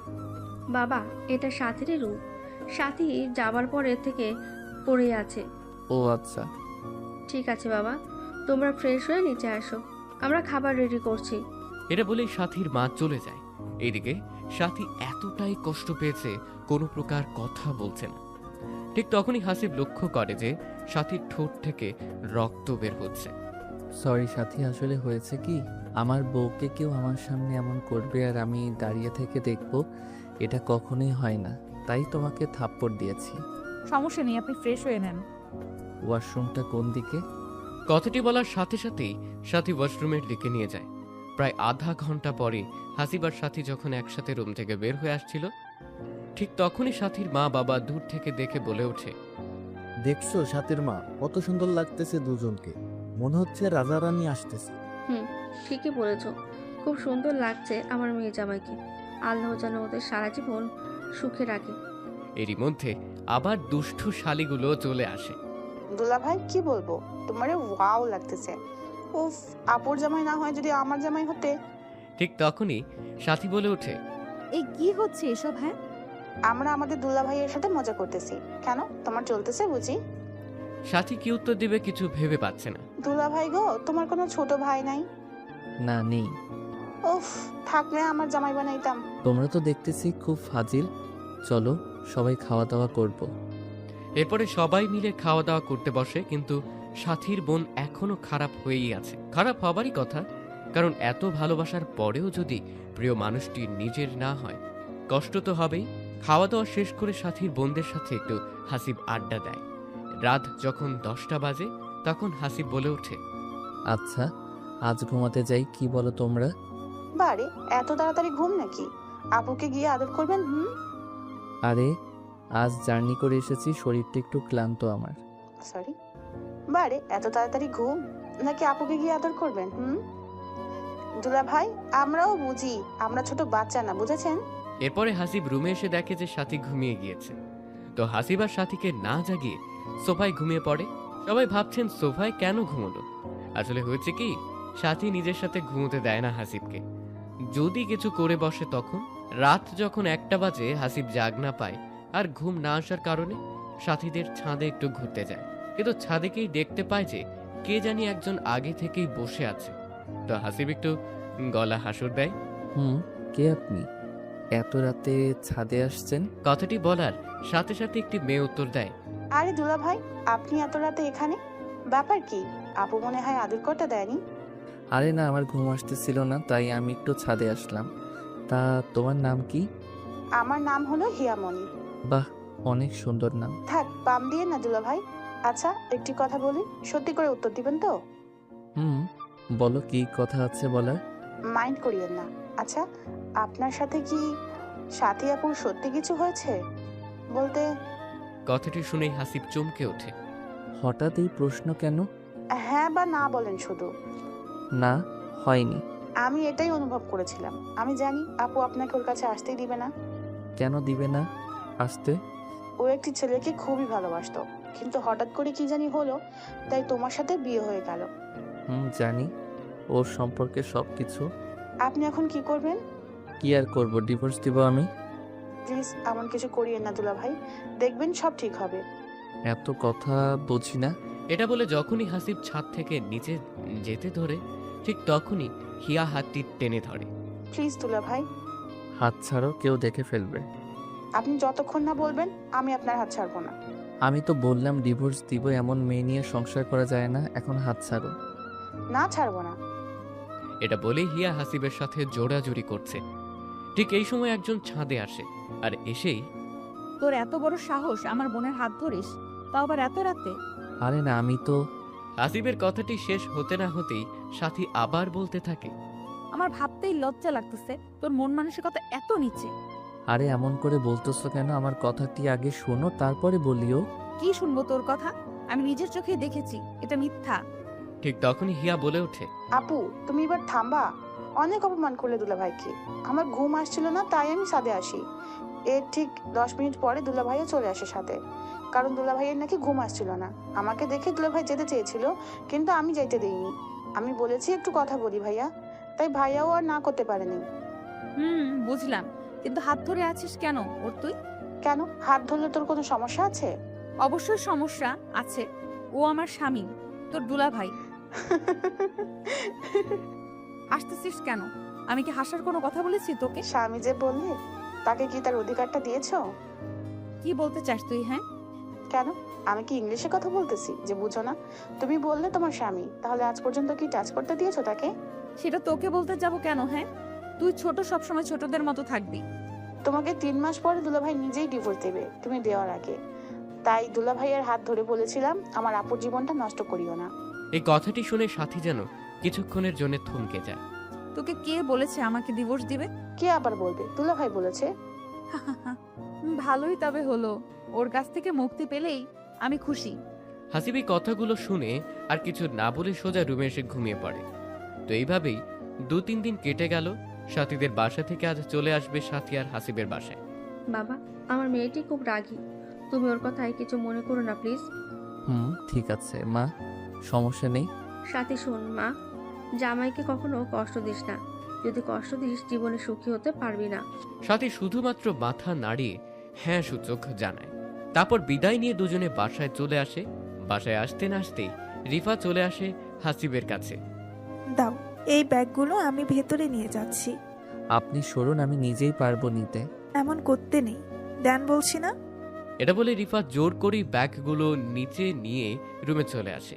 বাবা এটা সাথীরই রুম, সাথী যাবার পরে থেকে পড়ে আছে। ও আচ্ছা। ঠিক আছে বাবা, তোমরা ফ্রেশ হয়ে নিচে আসো, আমরা খাবার রেডি করছি। এটা বলেই সাথীর মা চলে যায়। এদিকে সাথী এতটাই কষ্ট পেয়েছে কোনো প্রকার কথা বলছে না। ঠিক তখনই হাসিব লক্ষ্য করে যে সাথীর ঠোঁট থেকে রক্ত বের হচ্ছে। সরি সাথী, আসলে হয়েছে কি, আমার বউকে কেউ আমার সামনে এমন করবে আর আমি দাঁড়িয়ে থেকে দেখব, এটা কখনোই হয় না। তাই তোমাকে থাপ্পড় দিয়েছি। সমস্যা নেই, আপনি ফ্রেশ হয়ে নেন। ওয়াশরুমটা কোন দিকে? কথাটি বলার সাথে সাথেই সাথী ওয়াশরুমের দিকে নিয়ে যায়। প্রায় আধা ঘন্টা পরে হাসিবার সাথী যখন একসাথে রুম থেকে বের হয়ে আসছিল, ঠিক তখনই সাথীর মা বাবা দূর থেকে দেখে বলে ওঠে, দেখছো সাথীর মা, কত সুন্দর লাগতেছে দুজনকে, মনে হচ্ছে রাজা রানী আসতেছে। ঠিকই বলেছো, খুব সুন্দর লাগছে আমার মেয়ে জামাইকে। আল্লাহ যেন ওদের সারা জীবন সুখে রাখে। এরই মধ্যে আবার দুষ্টু শালিগুলো চলে আসে। দুলা ভাই কি বলবো, তোমারে ওয়াও লাগতেছে। উফ, আপুর জামাই না হয় যদি আমার জামাই হতে। ঠিক তখনই সাথী বলে ওঠে, এই কি হচ্ছে এসব? হ্যাঁ, আমরা আমাদের দুলা ভাইয়ের সাথে মজা করতেছি। কেন, তোমার চলতেছে বুঝি? সাথী কি উত্তর দিবে কিছু ভেবে পাচ্ছে না। দুলা ভাই গো, তোমার কোনো ছোট ভাই নাই? না, নেই। উফ, থাকলে আমার জামাই বানাইতাম। তোমরা তো দেখতেছি খুব ফাজিল। চলো সবাই খাওয়া দাওয়া করব। এরপরে সবাই মিলে খাওয়া দাওয়া করতে বসে, কিন্তু সাথীর বোন এখনো খারাপ হয়েই আছে। খারাপ হবারই কথা, কারণ এত ভালোবাসার পরেও যদি প্রিয় মানুষটি নিজের না হয়, কষ্ট তো হবেই। খাওয়া দাওয়া শেষ করে সাথীর বোনদের সাথে একটু হাসিব আড্ডা দেয়। রাত যখন 10টা বাজে তখন হাসিব বলে ওঠে, আচ্ছা, আজ ঘুমাতে যাই, কি বলো তোমরা? বারে এত তাড়াতাড়ি ঘুম নাকি? আপুকে গিয়ে আদর করবেন? আরে আজ জার্নি করে এসেছি, শরীরটা একটু ক্লান্ত আমার। সরি, বারে এত তাড়াতাড়ি ঘুম নাকি আপুকে গিয়ে আদর করবেন? দুলা ভাই, আমরাও বুঝি, আমরা ছোট বাচ্চা না, বুঝেছেন? এরপরে হাসিব রুমে এসে দেখে যে সাথী ঘুমিয়ে গিয়েছে। তো হাসিব আর সাথীকে না জাগিয়ে সোফায় ঘুমিয়ে পড়ে। সবাই ভাবছেন সোফায় কেন ঘুমোলো। আসলে হয়েছে কি, সাথী নিজের সাথে ঘুমোতে দেয় না হাসিবকে। যদি কিছু করে বসে তখন। রাত যখন 1টা বাজে হাসিব জাগ না পায় আর ঘুম না আসার কারণে সাথীদের ছাদে একটু ঘুরতে যায়। কিন্তু ছাদেকেই দেখতে পায় যে কে জানি একজন আগে থেকেই বসে আছে। তো হাসিব একটু গলা হাসুর দেয়। কে আপনি? এত রাতে ছাদে আসছেন? কথাটি বলার সাথে সাথে একটি মেয়ে উত্তর দেয়, আরে দুলা ভাই, আপনি এত রাতে এখানে? ব্যাপার কি? আপু মনে হয় আদর করতে দেয়নি? আরে না, আমার ঘুম আসতেছিল না, তাই আমি একটু ছাদে আসলাম। তা তোমার নাম কি? আমার নাম হলো হিয়ামণি। বাহ, অনেক সুন্দর নাম। থাক, পাম দিয়ে না দুলা ভাই। আচ্ছা, একটি কথা বলি, সত্যি করে উত্তর দিবেন তো? হুম, বলো কি কথা আছে বলার। মাইন্ড করিয়েন না। আচ্ছা, আপনার সাথে কি সাথী আপুর সত্যি কিছু হয়েছে? বলতে কথাটি শুনেই হাসিব চমকে ওঠে। হঠাৎ এই প্রশ্ন কেন? হ্যাঁ বা না বলেন শুধু। না, হয়নি। আমি এটাই অনুভব করেছিলাম। আমি জানি আপু আপনাকে ওর কাছে আসতেই দিবে না। কেন দিবে না আসতে? ও একটি ছেলেকে খুবই ভালোবাসতো, কিন্তু হঠাৎ করে কি জানি হলো, তাই তোমার সাথে বিয়ে হয়ে গেল। জানি ওর সম্পর্কে সব কিছু। আপনি এখন কি করবেন? কি আর করব, ডিভোর্স দিব আমি। প্লিজ এমন কিছু করিয়েন না দুলা ভাই, দেখবেন সব ঠিক হবে। এত কথা বুঝি না। এটা বলে যখনই হাসিব ছাদ থেকে নিচে যেতে ধরে, ঠিক তখনই হিয়া হাতটি টেনে ধরে। প্লিজ দুলা ভাই, হাত ছাড়ো, কেউ দেখে ফেলবে। আপনি যতক্ষণ না বলবেন আমি আপনার হাত ছাড়বো না। আমি তো বললাম ডিভোর্স দিব, এমন মেয়ে নিয়ে সংসার করা যায় না। এখন হাত ছাড়ো। না, ছাড়বো না। এটা বলেই হিয়া হাসিবের সাথে জোড়াজুড়ি করছে। ঠিক এই সময় একজন ছাদে আসে, আর এসেই তোর এত বড় সাহস আমার বোনের হাত ধরিস, তাও আবার এত রাতে? আরে না, আমি তো। হাসিবের কথাটি শেষ হতে না হতেই সাথী আবার বলতে থাকে। আমার ভাবতেই লজ্জা লাগতেছে, তোর মন মানসিকতা এত নিচে। আরে এমন করে বলতেছো কেন? আমার কথাটি আগে শোনো, তারপরে বলিও। কি শুনবো তোর কথা? আমি নিজের চোখেই দেখেছি এটা মিথ্যা। ঠিক তখনই হিয়া বলে ওঠে। আপু তুমি এবার থামবা। অনেক অপমান করলে দুলা ভাইকে। আমার ঘুম আসছিল না, তাই আমি ছাদে আসি। এর ঠিক 10 মিনিট পরে দুলা ভাইও চলে আসে সাথে, কারণ দুলা ভাইয়ের নাকি ঘুম আসছিল না। আমাকে দেখে দুলা ভাই যেতে চেয়েছিল, কিন্তু আমি যাইতে দেইনি। আমি বলেছি একটু কথা বলি ভাইয়া, তাই ভাইয়াও আর না করতে পারেনি। বুঝলাম, কিন্তু হাত ধরে আছিস কেন ওর তুই? কেন, হাত ধরলে তোর কোনো সমস্যা আছে? অবশ্যই সমস্যা আছে। ও আমার স্বামী, তোর দুলা ভাই। আসতেছিস কেন? আমি কি হাসার কোনো কথা বলেছি তোকে? স্বামী যে বললে, তাকে কি তার অধিকারটা দিয়েছো? কি বলতে চাস তুই? হ্যাঁ, কেন, আমি কি ইংলিশে কথা বলতেছি যে বুঝো না? তুমি বললে তোমার স্বামী, তাহলে আজ পর্যন্ত কি টাচ করতে দিয়েছো তাকে? সেটা তোকে বলতে যাব কেন? হ্যাঁ, তুই ছোট, সবসময় ছোটদের মতো থাকবি। তোমাকে 3 মাস পরে দুলাভাই নিজেই ডিভোর্স দেবে, তুমি দেওয়ার আগে। তাই দুলাভাইয়ের হাত ধরে বলেছিলাম আমার আপুর জীবনটা নষ্ট করিও না। এই কথাটি শুনে সাথী যেন কিছুক্ষণের জন্য থমকে যায়। তোকে কে বলেছে আমাকে ডিভোর্স দিবে? কে আবার বলবে? দুলাভাই বলেছে। ভালোই তবে হলো, ওর কাছ থেকে মুক্তি পেলেই আমি খুশি। হাসিব এই কথাগুলো শুনে আর কিছু না বলে সোজা রুমে এসে ঘুমিয়ে পড়ে। তো এইভাবেই 2-3 দিন কেটে গেল। সাথীদের বাসা থেকে আজ চলে আসবে সাথী আর হাসিবের বাসায়। বাবা, আমার মেয়েটি খুব রাগী, তুমি ওর কথায় কিছু মনে করো না প্লিজ। ঠিক আছে মা, সমস্যা নেই। সাথী শোন মা, জামাইকে কখনো কষ্ট দিস না। যদি কষ্ট দিস জীবনে সুখী হতে পারবি না। সাথী শুধুমাত্র মাথা নাড়িয়ে হ্যাঁ সূচক জানায়। তারপর বিদায় নিয়ে দুজনে বাসায় চলে আসে। বাসায় আসতে না আসতেই রিফা চলে আসে হাসিবের কাছে। দাও, এই ব্যাগগুলো আমি ভেতরে নিয়ে যাচ্ছি। আপনি সরুন, আমি নিজেই পারবো নিতে। এমন করতে নেই, দেন বলছি না। এটা বলে রিফা জোর করেই ব্যাগগুলো নিচে নিয়ে রুমে চলে আসে।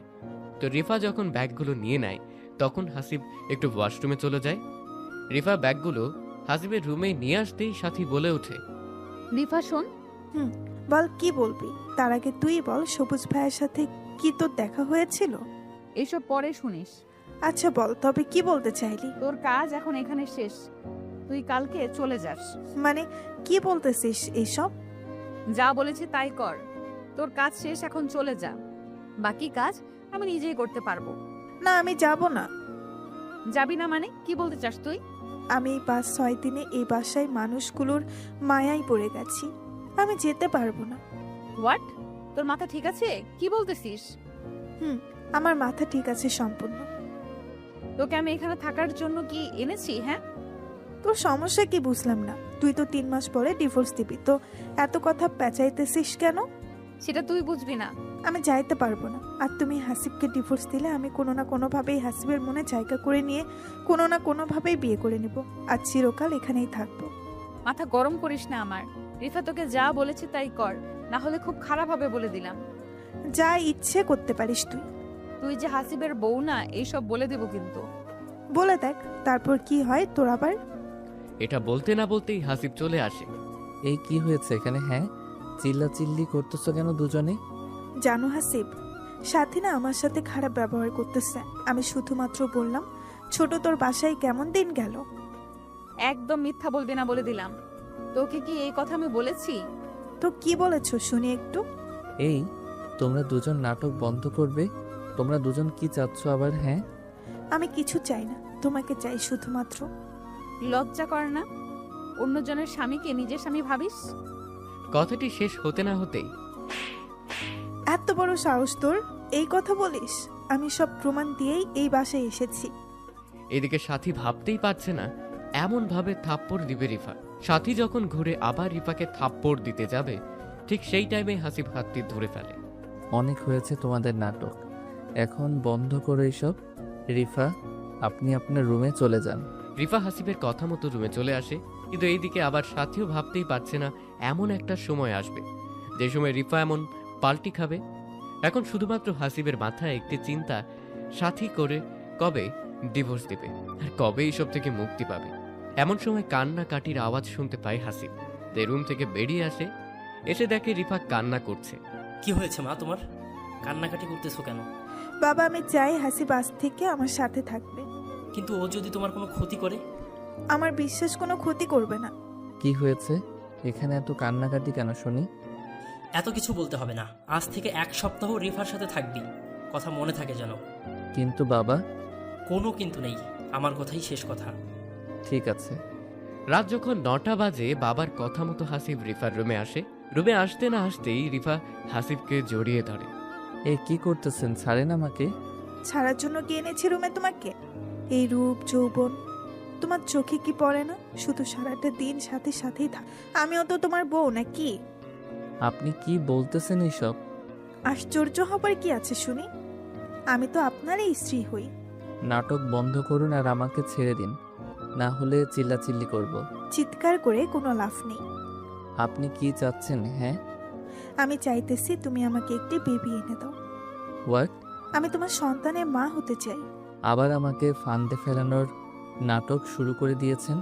তো রিফা যখন ব্যাগগুলো নিয়ে নেয়, তখন হাসিব একটু ওয়াশরুমে চলে যায়। রিফা ব্যাগগুলো হাসিবের রুমে নিয়ে আসতেই সাথী বলে ওঠে। রিফা শোন। বল, কি বলবি? তার আগে তুই বল, সবুজ ভাইয়ের সাথে কি তোর দেখা হয়েছিল? এসব পরে শুনিস। আচ্ছা বল, তবে কি বলতে চাইলি? তোর কাজ এখন এখানে শেষ, তুই কালকে চলে যাস। মানে কি বলতেছিস এইসব? যা বলেছি তাই কর, তোর কাজ শেষ, এখন চলে যা। বাকি কাজ আমি নিজেই করতে পারবো। না, আমি যাব না। যাবি না মানে কি বলতে চাস তুই? আমি এই 5-6 দিনে এই বাসায় মানুষগুলোর মায়ায় পড়ে গেছি, আমি যেতে পারবো না। হোয়াট? তোর মাথা ঠিক আছে? কি বলতেছিস? আমার মাথা ঠিক আছে সম্পূর্ণ। তোকে আমি এখানে থাকার জন্য কি এনেছি? হ্যাঁ, তোর সমস্যা কি বুঝলাম না। তুই তো 3 মাস পরে ডিভোর্স দিবি, তো এত কথা পেঁচাইতেছিস কেন? সেটা তুই বুঝবি না। আমি যাইতে পারবো না। আর তুমি হাসিবকে ডিভোর্স দিলে আমি কোনো না কোনোভাবেই হাসিবের মনে জায়গা করে নিয়ে কোনো না কোনোভাবেই বিয়ে করে নিব, আর চিরকাল এখানেই থাকবো। মাথা গরম করিস না আমার। রিফা তোকে যা বলেছে তাই কর, না হলে খুব খারাপ হবে বলে দিলাম। যা ইচ্ছে করতে পারিস তুই। তুই যে হাসিবের বউ না এইসব বলে দেব কিন্তু। বলে দেখ তারপর কি হয় তোর আবার। এটা বলতে না বলতেই হাসিব চলে আসে। এই কি হয়েছে এখানে? হ্যাঁ, চিল্লাচিল্লি করতেছো কেন দুজনে? জানো হাসিব, সাথী না আমার সাথে খারাপ ব্যবহার করতেছে। আমি শুধুমাত্র বললাম ছোট তোর বাসায় কেমন দিন গেল। একদম মিথ্যা বলবি না বলে দিলাম। তোকে কি এই কথা আমি বলেছি? তো কি বলেছো শুনি একটু। এই, তোমরা দুজন নাটক বন্ধ করবে? তোমরা দুজন কি চাচ্ছ আবার? হ্যাঁ, আমি কিছু চাই না, তোমাকে চাই শুধুমাত্র। লজ্জা কর না? অন্যজনের স্বামীকে নিজের স্বামী ভাবিস? কথাটি শেষ হতে না হতেই এত বড় সাহস তোর, এই কথা বলিস? আমি সব প্রমাণ দিয়েই এই বাসায় এসেছি। এদিকে সাথী ভাবতেই পারছে না এমন ভাবে থাপ্পড় দিবে রিফা। সাথী যখন ঘুরে আবার রিফাকে থাপ্পড় দিতে যাবে, ঠিক সেই টাইমে হাসিব হাতটি ধরে ফেলে। অনেক হয়েছে তোমাদের নাটক, এখন বন্ধ করো এইসব। রিফা, আপনি আপনার রুমে চলে যান। রিফা হাসিবের কথা মতো রুমে চলে আসে, কিন্তু এইদিকে আবার সাথীও ভাবতেই পারছে না এমন একটা সময় আসবে যে সময় রিফা এমন পাল্টি খাবে। এখন শুধুমাত্র হাসিবের মাথায় একটি চিন্তা, সাথী করে কবে ডিভোর্স দিবে আর কবে এইসব থেকে মুক্তি পাবে। এমন সময় কান্নাকাটির আওয়াজ শুনতে পায় হাসিব। তে রুম থেকে বেরিয়ে আসে, এসে দেখে রিফা কান্না করছে। কি হয়েছে মা তোমার? কান্নাকাটি করতেছো কেন? বাবা, আমি চাই হাসিব আজ থেকে আমার সাথে থাকবে। কিন্তু ও যদি তোমার কোনো ক্ষতি করে? আমার বিশ্বাস কোনো ক্ষতি করবে না। কি হয়েছে এখানে এত কান্নাকাটি কেন শুনি? এত কিছু বলতে হবে না, আজ থেকে 1 সপ্তাহ রিফার সাথে থাকবি, কথা মনে থাকে যেন। কিন্তু বাবা। কোনো কিন্তু নেই, আমার কথাই শেষ কথা। ঠিক আছে। রাত যখন 9টা বাজে, বাবার কথা মতো হাসিব রিফার রুমে আসে। রুমে আসতে না আসতেই রিফা হাসিবকে জড়িয়ে ধরে। এ কি করতেছেন? ছাড়েন আমাকে। ছাড়ার জন্য কি এনেছি রুমে তোমাকে? এই রূপ যৌবন তোমার চোখে কি পড়ে না? শুধু সারাটা দিন সাথে সাথেই থাক। আমিও তো তোমার বউ নাকি? আপনি কি বলতেছেন এইসব? আশ্চর্য হবার কি আছে শুনি? আমি তো আপনারই স্ত্রী হই। নাটক বন্ধ করুন আর আমাকে ছেড়ে দিন, না হলে চিল্লাচিল্লি করব। চিৎকার করে কোনো লাভ নেই। আপনি কি চাচ্ছেন? হ্যাঁ, আমি চাইতেছি তুমি আমাকে একটি বেবি এনে দাও। হোয়াট? আমি তোমার সন্তানের মা হতে চাই। আবার আমাকে ফান্দে ফেলানোর নাটক শুরু করে দিয়েছেন।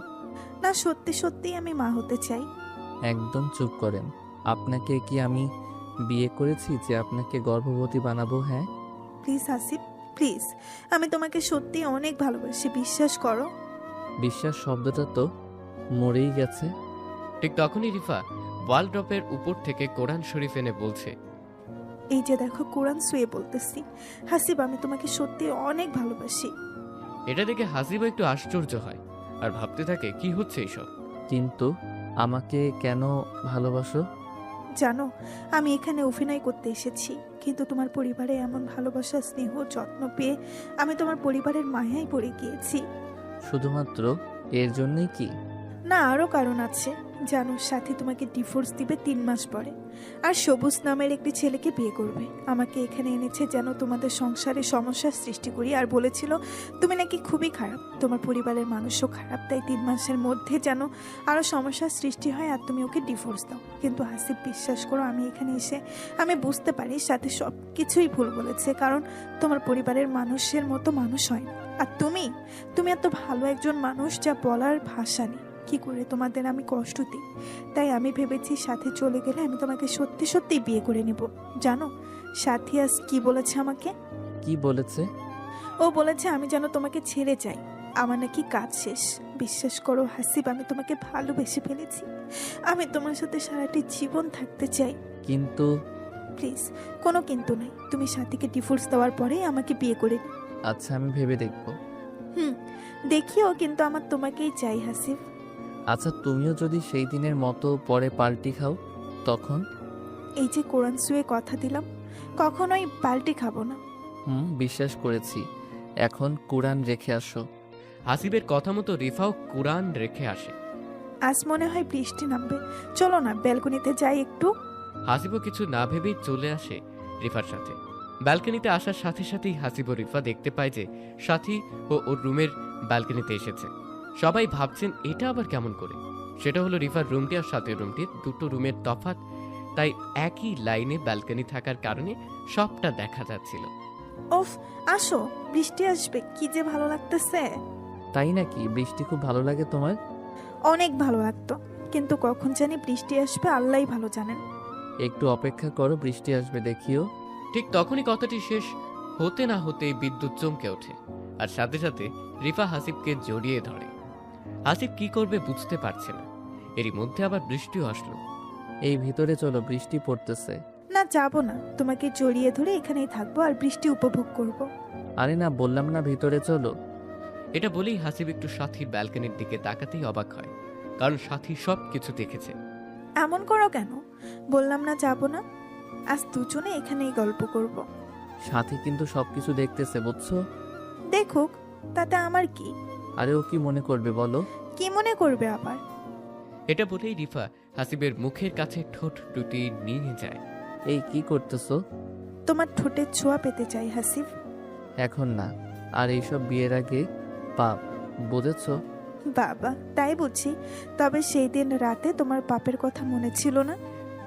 না, সত্যি সত্যি আমি মা হতে চাই। একদম চুপ করেন। আপনাকে কি আমি বিয়ে করেছি যে আপনাকে গর্ভবতী বানাবো? হ্যাঁ, প্লিজ আসিফ, প্লিজ, আমি তোমাকে সত্যি অনেক ভালোবাসি, বিশ্বাস করো। বিশ্বাস শব্দটা তো মরেই গেছে। ঠিক তখনই রিফা ওয়ালড্রপের উপর থেকে কোরআন শরীফ এনে বলছে, এই যে দেখো, কোরআন শুয়ে বলতেছি। হাসিব, আমি তোমাকে সত্যি অনেক ভালোবাসি। এটা দেখে হাসিবও একটু আশ্চর্য হয় আর ভাবতে থাকে কি হচ্ছে এইসব। কিন্তু আমাকে কেন ভালোবাসো? জানো, আমি এখানে অভিনয় করতে এসেছি, কিন্তু তোমার পরিবারে এমন ভালোবাসা, স্নেহ, যত্ন পেয়ে আমি তোমার পরিবারের মায়ায় পড়ে গিয়েছি। শুধুমাত্র এর জন্যই কি? না, আরও কারণ আছে। জানো, সাথী তোমাকে ডিভোর্স দিবে 3 মাস পরে, আর সবুজ নামের একটি ছেলেকে বিয়ে করবে। আমাকে এখানে এনেছে যেন তোমাদের সংসারে সমস্যার সৃষ্টি করি, আর বলেছিল তুমি নাকি খুবই খারাপ, তোমার পরিবারের মানুষও খারাপ, তাই 3 মাসের মধ্যে যেন আরও সমস্যার সৃষ্টি হয় আর তুমি ওকে ডিভোর্স দাও। কিন্তু হাসিব, বিশ্বাস করো, আমি এখানে এসে আমি বুঝতে পারি সাথে সব কিছুই ভুল বলেছে, কারণ তোমার পরিবারের মানুষের মতো মানুষ হয় না। আর তুমি এত ভালো একজন মানুষ, যা বলার ভাষা নেই। কি করে তোমাদের আমি কষ্ট দিই, তাই আমি ভেবেছি সাথে চলে গেলে আমি তোমাকে সত্যি সত্যি বিয়ে করে নেব। জানো, সাথী আজ কি বলেছে আমাকে? কি বলেছে? ও বলেছে আমি যেন তোমাকে ছেড়ে যাই, আমার নাকি কাজ শেষ। বিশ্বাস করো হাসিব, আমি তোমাকে ভালোবেসে ফেলেছি। আমি তোমার সাথে সারাটি জীবন থাকতে চাই। কিন্তু প্লিজ, কোনো কিন্তু নাই। তুমি সাথীকে ডিভোর্স দেওয়ার পরেই আমাকে বিয়ে করে নিও। আচ্ছা, আমি ভেবে দেখব। দেখিও, কিন্তু আমার তোমাকেই চাই হাসিব। আচ্ছা, তুমিও যদি সেই দিনের মতো পরে পাল্টি খাও তখন? এই যে কোরআন শুয়ে কথা দিলাম, কখনোই পাল্টি খাবো না। বিশ্বাস করেছি। এখন কোরআন রেখে আসো। হাসিবের কথা মতো রিফাও কোরআন রেখে আসে। আজ মনে হয় বৃষ্টি নামবে, চলো না ব্যালকনিতে যাই একটু। হাসিবও কিছু না ভেবেই চলে আসে রিফার সাথে। ব্যালকনিতে আসার সাথে সাথেই হাসিব ও রিফা দেখতে পায় যে সাথী ও ওর রুমের ব্যালকনিতে এসেছে। সবাই ভাবছেন এটা আবার কেমন করে। সেটা হলো রিফার রুমটি আর সাথের রুমটি দুটো রুমের তফাৎ, তাই একই লাইনে ব্যালকনি থাকার কারণে সবটা দেখা যাচ্ছিল। ওফ, আসো, বৃষ্টি আসবে, কি যে ভালো লাগতেছে। তাই নাকি? বৃষ্টি খুব ভালো লাগে তোমার? অনেক ভালো লাগতো, কিন্তু কখন জানি বৃষ্টি আসবে আল্লাহই ভালো জানেন। একটু অপেক্ষা করো, বৃষ্টি আসবে দেখিও। ঠিক তখনই কথাটি শেষ হতে না হতেই বিদ্যুৎ চমকে ওঠে, আর সাথে সাথে রিফা হাসিবকে জড়িয়ে ধরে। হাসিব কি করবে বুঝতে পারছে না। এরই মধ্যে আবার বৃষ্টিও আসলো। এই ভিতরে চলো, বৃষ্টি পড়তেছে। না, যাবো না, তোমাকে জড়িয়ে ধরে এখানেই থাকবো আর বৃষ্টি উপভোগ করব। আরে না, বললাম না ভিতরে চলো। এটা বলেই হাসিব একটু সাথীর ব্যালকনির দিকে তাকাতেই অবাক হয়, কারণ সাথী সব কিছু দেখেছে। এমন করো কেন? বললাম না যাবো না, আজ দুজনে এখানেই গল্প করব। সাথী কিন্তু সবকিছু দেখতেছে, বুঝছো? দেখুক, তাতে আমার কি? আরে ও কি মনে করবে বলো? কি মনে করবে আবার? এটা বলেই রিফা হাসিবের মুখের কাছে ঠোঁট দুটি নিয়ে যায়। এই কি করতেছো? তোমার ঠোঁটের ছোঁয়া পেতে চাই হাসিব। এখন না, আর এইসব বিয়ের আগে পাপ, বুঝেছো? বাবা, তাই বুঝি। তবে সেই দিন রাতে তোমার পাপের কথা মনে ছিল না?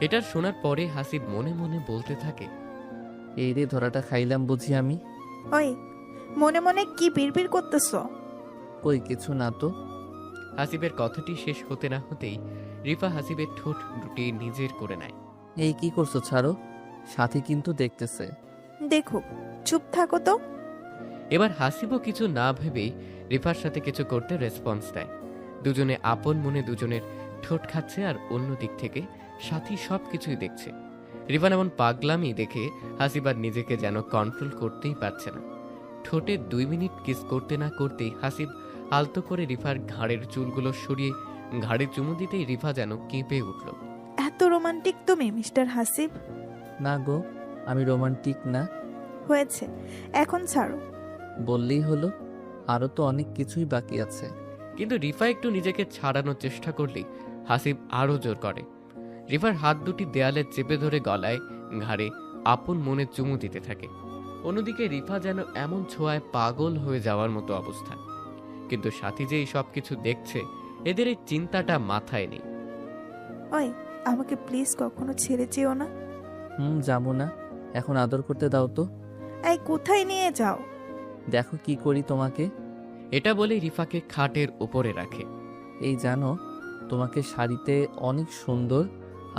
এটা শোনার পরে হাসিব মনে মনে বলতে থাকে, এই রে ধরাটা খাইলাম বুঝি আমি। ওই, মনে মনে কি বিড়বিড় করতেছো? কই কিছু না তো। হাসিবের কথাটি শেষ হতে না হতেই রিফা হাসিবের ঠোঁট দুটি নিজের করে নেয়। এই কি করছো, ছাড়ো। সাথী কিন্তু দেখতেছে। দেখুক, চুপ থাকো তো। এবার হাসিবও কিছু না ভেবেই রিফার সাথে কিছু করতে রেসপন্স দেয়। দুজনে আপন মনে দুজনের ঠোঁট খাচ্ছে, আর অন্য দিক থেকে সাথী সব কিছুই দেখছে। রিফান এমন পাগলামি দেখে হাসিবার নিজেকে যেন কন্ট্রোল করতেই পারছে না। ঠোঁটে 2 মিনিট কিস করতে না করতেই হাসিব আলতো করে রিফার ঘাড়ের চুলগুলো সরিয়ে ঘাড়ে চুমু দিতেই রিফা যেন কেঁপে উঠল। এত রোমান্টিক তুমি মিস্টার হাসিব? না গো, আমি রোমান্টিক না। হয়েছে, এখন ছাড়ো। বললেই হলো, আরো তো অনেক কিছুই বাকি আছে। কিন্তু রিফা একটু নিজেকে ছাড়ানোর চেষ্টা করলেই হাসিব আরও জোর করে। রিফার হাত দুটি দেয়ালে চেপে ধরে গলায় ঘাড়ে আপন মনে চুমু দিতে থাকে। অন্যদিকে রিফা যেন এমন ছোঁয়ায় পাগল হয়ে যাওয়ার মতো অবস্থা। কিন্তু সাথী যে এই সব কিছু দেখছে, এদের এই চিন্তাটা মাথায় নেই। ওই, আমাকে প্লিজ কখনো ছেড়ে যেও না। যাবো না, এখন আদর করতে দাও তো। এই, কোথায় নিয়ে যাও? দেখো কি করি তোমাকে। এটা বলে রিফাকে খাটের উপরে রাখে। এই জানো, তোমাকে শাড়িতে অনেক সুন্দর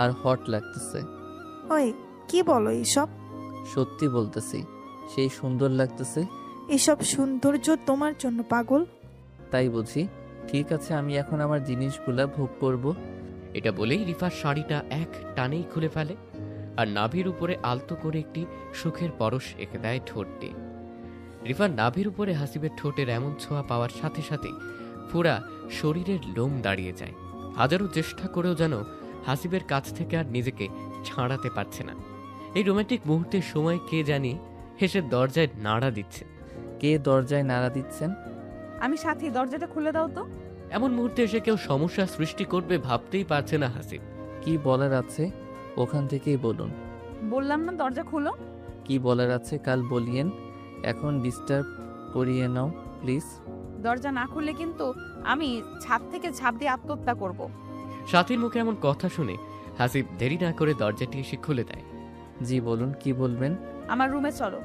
আর হট লাগতেছে। ওই, কি বলো এইসব? সত্যি বলতেছি, সেই সুন্দর লাগতেছে। এসব সৌন্দর্য তোমার জন্য পাগল। তাই বুঝি? ঠিক আছে, আমি এখন আমার জিনিসগুলা ভোগ করব। এটা বলেই রিফার শাড়িটা এক টানেই খুলে ফেলে, আর নাভির উপরে আলতো করে একটি সুখের পরশ এঁকে দেয় ঠোঁট দিয়ে। রিফার নাভির উপরে হাসিবের ঠোঁটের এমন ছোঁয়া পাওয়ার সাথে সাথে পুরা শরীরের লোম দাঁড়িয়ে যায়। হাজারো চেষ্টা করেও যেন হাসিবের কাছ থেকে আর নিজেকে ছাড়াতে পারছে না। এই রোমান্টিক মুহূর্তের সময় কে জানি হেসে দরজায় নাড়া দিচ্ছে। কে দরজায় নাড়া দিচ্ছেন? আমি সাথী, দরজাটা খুলে দাও তো। এমন মুহূর্তে এসে কেউ সমস্যা সৃষ্টি করবে ভাবতেই পারছে না হাসিব। কি বলার আছে ওখান থেকেই বলুন। বললাম না দরজা খুলো। কি বলার আছে কাল বলিয়েন, এখন ডিস্টার্ব করিয়ে নাও প্লিজ। দরজা না খুললে কিন্তু আমি ছাদ থেকে ঝাঁপ দিয়ে আত্মহত্যা করব। সাথীর মুখে এমন কথা শুনে হাসিব দেরি না করে দরজাটি এসে খুলে দেয়। জি বলুন, কি বলবেন? আমার রুমে চলো।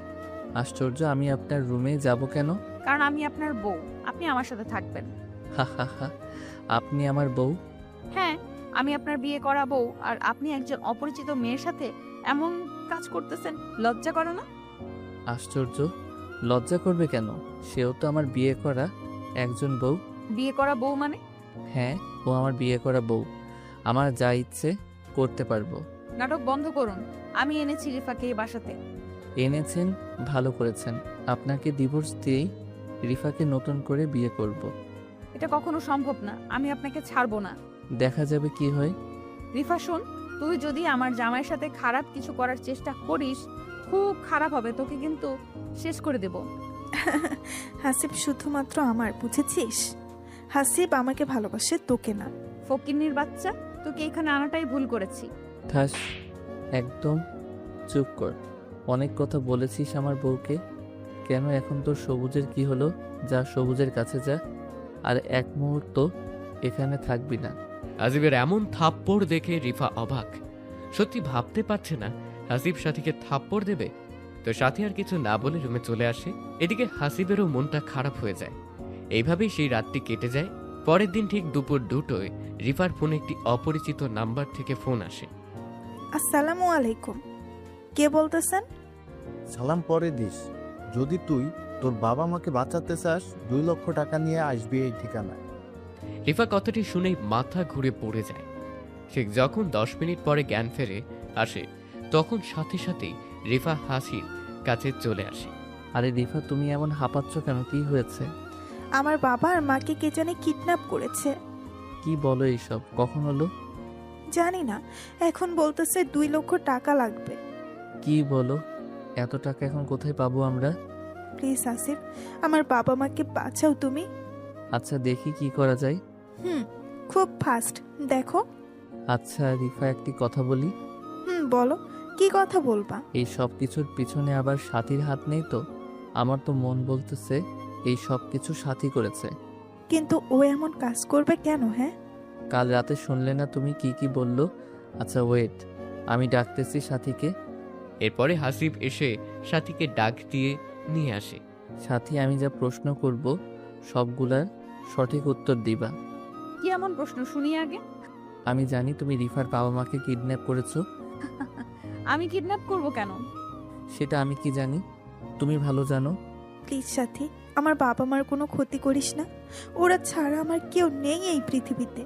আশ্চর্য, আমি আপনার রুমে যাব কেন? কারণ আমি আপনার বউ, আপনি আমার সাথে থাকবেন। হা হা হা, আপনি আমার বউ? হ্যাঁ, আমি আপনার বিয়ে করা বউ, আর আপনি একজন অপরিচিত মেয়ের সাথে এমন কাজ করতেছেন, লজ্জা করে না? আশ্চর্য, লজ্জা করবে কেন? সেও তো আমার বিয়ে করা একজন বউ। বিয়ে করা বউ মানে? হ্যাঁ, ও আমার বিয়ে করা বউ, আমার যা ইচ্ছে করতে পারবো। নাটক বন্ধ করুন, আমি এনেছি রিফাকে এই বাসাতে। এনেছেন, ভালো করেছেন। আপনাকে ডিভোর্স দিয়েই রিফাকে নতুন করে বিয়ে করব। এটা কখনো সম্ভব না, আমি আপনাকে ছাড়বো না। দেখা যাবে কি হয়। রিফা শোন, তুই যদি আমার জামাইয়ের সাথে খারাপ কিছু করার চেষ্টা করিস, খুব খারাপ হবে, তোকে কিন্তু শেষ করে দেব। হাসিব শুধুমাত্র আমার, বুঝেছিস? হাসিব আমাকে ভালোবাসে, তোকে না। ফকিন্নির বাচ্চা, তোকে এখানে আনাটাই ভুল করেছি। ঠাস, একদম চুপ কর। অনেক কথা বলেছিস আমার বউকে। কেন এখন তোর সবুজের কি হলো? যা সবুজের কাছে যা, আর এক মুহূর্ত এখানে থাকবি না। হাসিবের এমন থাপ্পড় দেখে রিফা অবাক। সত্যি ভাবতে পারছে না হাসিব সাথীকে থাপ্পড় দেবে। তো সাথী আর কিছু না বলে রুমে চলে আসে। এদিকে হাসিবেরও মনটা খারাপ হয়ে যায়। এইভাবেই সেই রাতটি কেটে যায়। পরের দিন ঠিক দুপুর 2টোয় রিফার ফোনে একটি অপরিচিত নাম্বার থেকে ফোন আসে। আসসালামু আলাইকুম, কে বলতেছেন? সালাম পরে দিস। যদি তুই তোর বাবা মাকে বাঁচাতে চাস 2 লক্ষ টাকা নিয়ে আসবি এই ঠিকানায়। রিফা কথাটি শুনেই মাথা ঘুরে পড়ে যায়। ঠিক যখন 10 মিনিট পরে জ্ঞান ফেরে আসে, তখন সাথে সাথেই রিফা হাসির কাছে চলে আসে। আরে রিফা, তুমি এমন হাঁপাচ্ছ কেন? কি হয়েছে? আমার বাবা আর মাকে কে জানে কিডন্যাপ করেছে। কি বলো এইসব? কখন হলো? জানি না, এখন বলতেছে 2 লক্ষ টাকা লাগবে। কি বলো? এত টাকা এখন কোথায় পাবো আমরা? প্লিজ আসিফ, আমার বাবা মাকে বাঁচাও তুমি। আচ্ছা, দেখি কি করা যায়। খুব ফাস্ট দেখো। আচ্ছা রিফা, একটি কথা বলি। বলো, কি কথা বলবা? এই সব কিছুর পিছনে আবার সাথীর হাত নেই তো? আমার তো মন বলতেছে এই সব কিছু সাথী করেছে। কিন্তু ও এমন কাজ করবে কেন? হ্যাঁ, কাল রাতে শুনলে না তুমি কি কি বললো? আচ্ছা ওয়েট, আমি ডাকতেছি সাথীকে। এরপরে হাসিব এসে সাথীকে ডাক দিয়ে নিয়ে আসে। সাথী, আমি যা প্রশ্ন করব সবগুলার সঠিক উত্তর দিবা। কি এমন প্রশ্ন শুনি আগে? আমি জানি তুমি রিফার বাবা মাকে কিডন্যাপ করেছো। আমি কিডন্যাপ করব কেন? সেটা আমি কি জানি? তুমি ভালো জানো। প্লিজ সাথী, আমার বাবা মার কোনো ক্ষতি করিস না। ওরা ছাড়া আমার কেউ নেই এই পৃথিবীতে।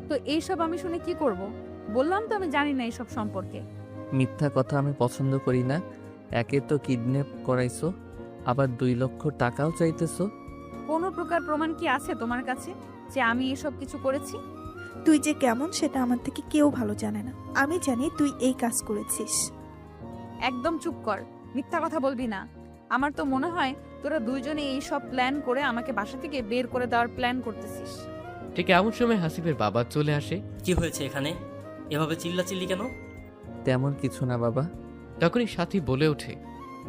তো এইসব আমি শুনে কি করব? বললাম তো আমি জানি না এইসব সম্পর্কে। মিথ্যা কথা আমি পছন্দ করি না। একে তো কিডন্যাপ করাইছো, আবার 2 লক্ষ টাকাও চাইতেছো। কোনো প্রকার প্রমাণ কি আছে তোমার কাছে যে আমি এসব কিছু করেছি? তুই যে কেমন সেটা আমার থেকে কেউ ভালো জানে না। আমি জানি তুই এই কাজ করেছিস। একদম চুপ কর, মিথ্যা কথা বলবি না। আমার তো মনে হয় তোরা দুইজনে এই সব প্ল্যান করে আমাকে বাসা থেকে বের করে দেওয়ার প্ল্যান করতেছিস। ঠিক এমন সময় হাসিবের বাবা চলে আসে। কি হয়েছে এখানে? এভাবে চিল্লাচিল্লি কেন? তেমন কিছু না বাবা। তখনই সাথী বলে ওঠে,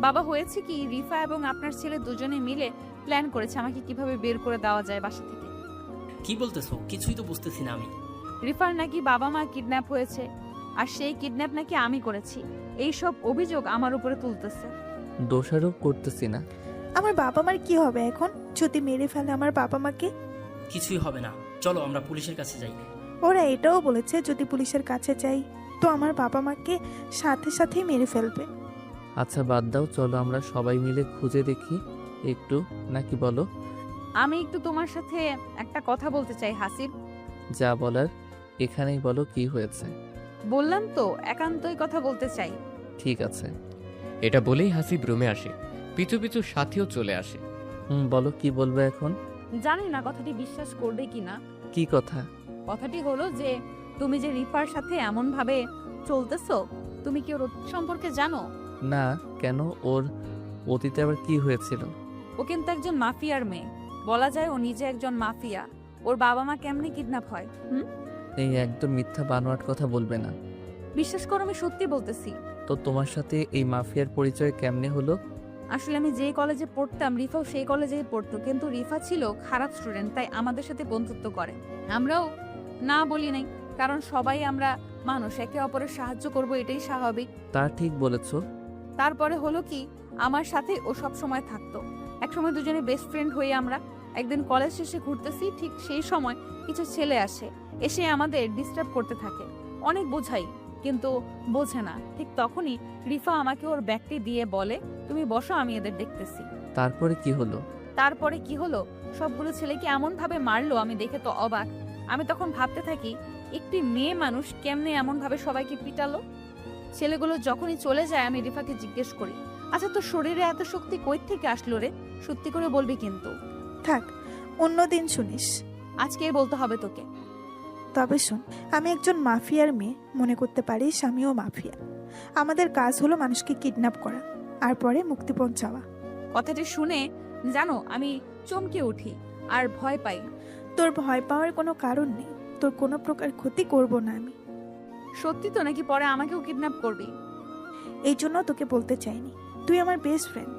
বাবা, হয়েছে কি, রিফা এবং আপনার ছেলে দুজনে মিলে প্ল্যান করেছে আমাকে কিভাবে বের করে দেওয়া যায় বাসা থেকে। কি বলতেছো? কিছুই তো বুঝতেছি না আমি। রিফার নাকি বাবা মা কিডন্যাপ হয়েছে, আর সেই কিডন্যাপ নাকি আমি করেছি। এই সব অভিযোগ আমার উপরে তুলতেছে। দোষারোপ করতেছি না। আমার বাবা মার কি হবে এখন যদি মেরে ফেলে আমার বাবা মাকে? কিছুই হবে না, চলো আমরা পুলিশের কাছে যাই। ওরা এটাও বলেছে যদি পুলিশের কাছে যাই তো আমার বাবা মাকে সাথে সাথেই মেরে ফেলবে। আচ্ছা বাদ দাও, চলো আমরা সবাই মিলে খুঁজে দেখি একটু, নাকি বলো? আমি একটু তোমার সাথে একটা কথা বলতে চাই হাসিব। যা বলার এখানেই বলো, কি হয়েছে? বললাম তো একান্তই কথা বলতে চাই। ঠিক আছে। এটা বলেই হাসিব রুমে আসে। পিছু পিছু সাথীও চলে আসে। বলো, কি বলবে এখন? জানি না কথাটি বিশ্বাস করবে কিনা। কি কথা? কথাটি হলো যে তুমি যে রিফার সাথে এমন ভাবে চলতেছো, তুমি কি ওর অতীত সম্পর্কে জানো? না, কেন? ওর অতীতে আবার কি হয়েছিল? ও কিন্তু একজন মাফিয়ার মেয়ে, বলা যায় ও নিজে একজন মাফিয়া। ওর বাবা মা কেমনে কিডন্যাপ হয়? এই একদম মিথ্যা বানোয়াট কথা বলবে না। বিশ্বাস করো, আমি সত্যি বলতেছি। তো তোমার সাথে এই মাফিয়ার পরিচয় কেমনে হলো? আসলে আমি যে কলেজে পড়তাম রিফাও সেই কলেজেই পড়তো, কিন্তু রিফা ছিল খারাপ স্টুডেন্ট, তাই আমাদের সাথে বন্ধুত্ব করে। আমরাও না বলি নাই, কারণ সবাই আমরা মানুষ, একে অপরের সাহায্য করব, এটাই স্বাভাবিক। তা ঠিক বলেছো। তারপরে হলো কি, আমার সাথে ও সব সময় থাকতো। একসময় দুজনে বেস্ট ফ্রেন্ড হয়ে আমরা একদিন কলেজ শেষে ঘুরতেছি, ঠিক সেই সময় কিছু ছেলে আসে, এসে আমাদের ডিস্টার্ব করতে থাকে। অনেক বোঝাই কিন্তু বোঝে না। ঠিক তখনই রিফা আমাকে ওর ব্যাগটি দিয়ে বলে, তুমি বসো, আমি এদের দেখতেছি। তারপরে কি হলো? তারপরে কি হলো, সবগুলো ছেলেকে এমন ভাবে মারলো, আমি দেখে তো অবাক। আমি তখন ভাবতে থাকি, একটি মেয়ে মানুষ কেমনে এমন ভাবে সবাইকে পিটালো। ছেলেগুলো যখনই চলে যায় আমি রিফাকে জিজ্ঞেস করি, আচ্ছা তোর শরীরে এত শক্তি কই থেকে আসলো রে? সত্যি করে বলবি কিন্তু। থাক, অন্যদিন শুনিস। আজকে বলতে হবে তোকে। তবে শোন, আমি একজন মাফিয়ার মেয়ে, মনে করতে পারিস আমিও মাফিয়া। আমাদের কাজ হলো মানুষকে কিডন্যাপ করা আর পরে মুক্তিপণ চাওয়া। কথাটি শুনে জানো আমি চমকে উঠি আর ভয় পাই। তোর ভয় পাওয়ার কোনো কারণ নেই, তোর কোনো প্রকার ক্ষতি করব না আমি। সত্যি তো নাকি পরে আমাকেও কিডন্যাপ করবি? এই জন্য তোকে বলতে চাইনি, তুই আমার বেস্ট ফ্রেন্ড।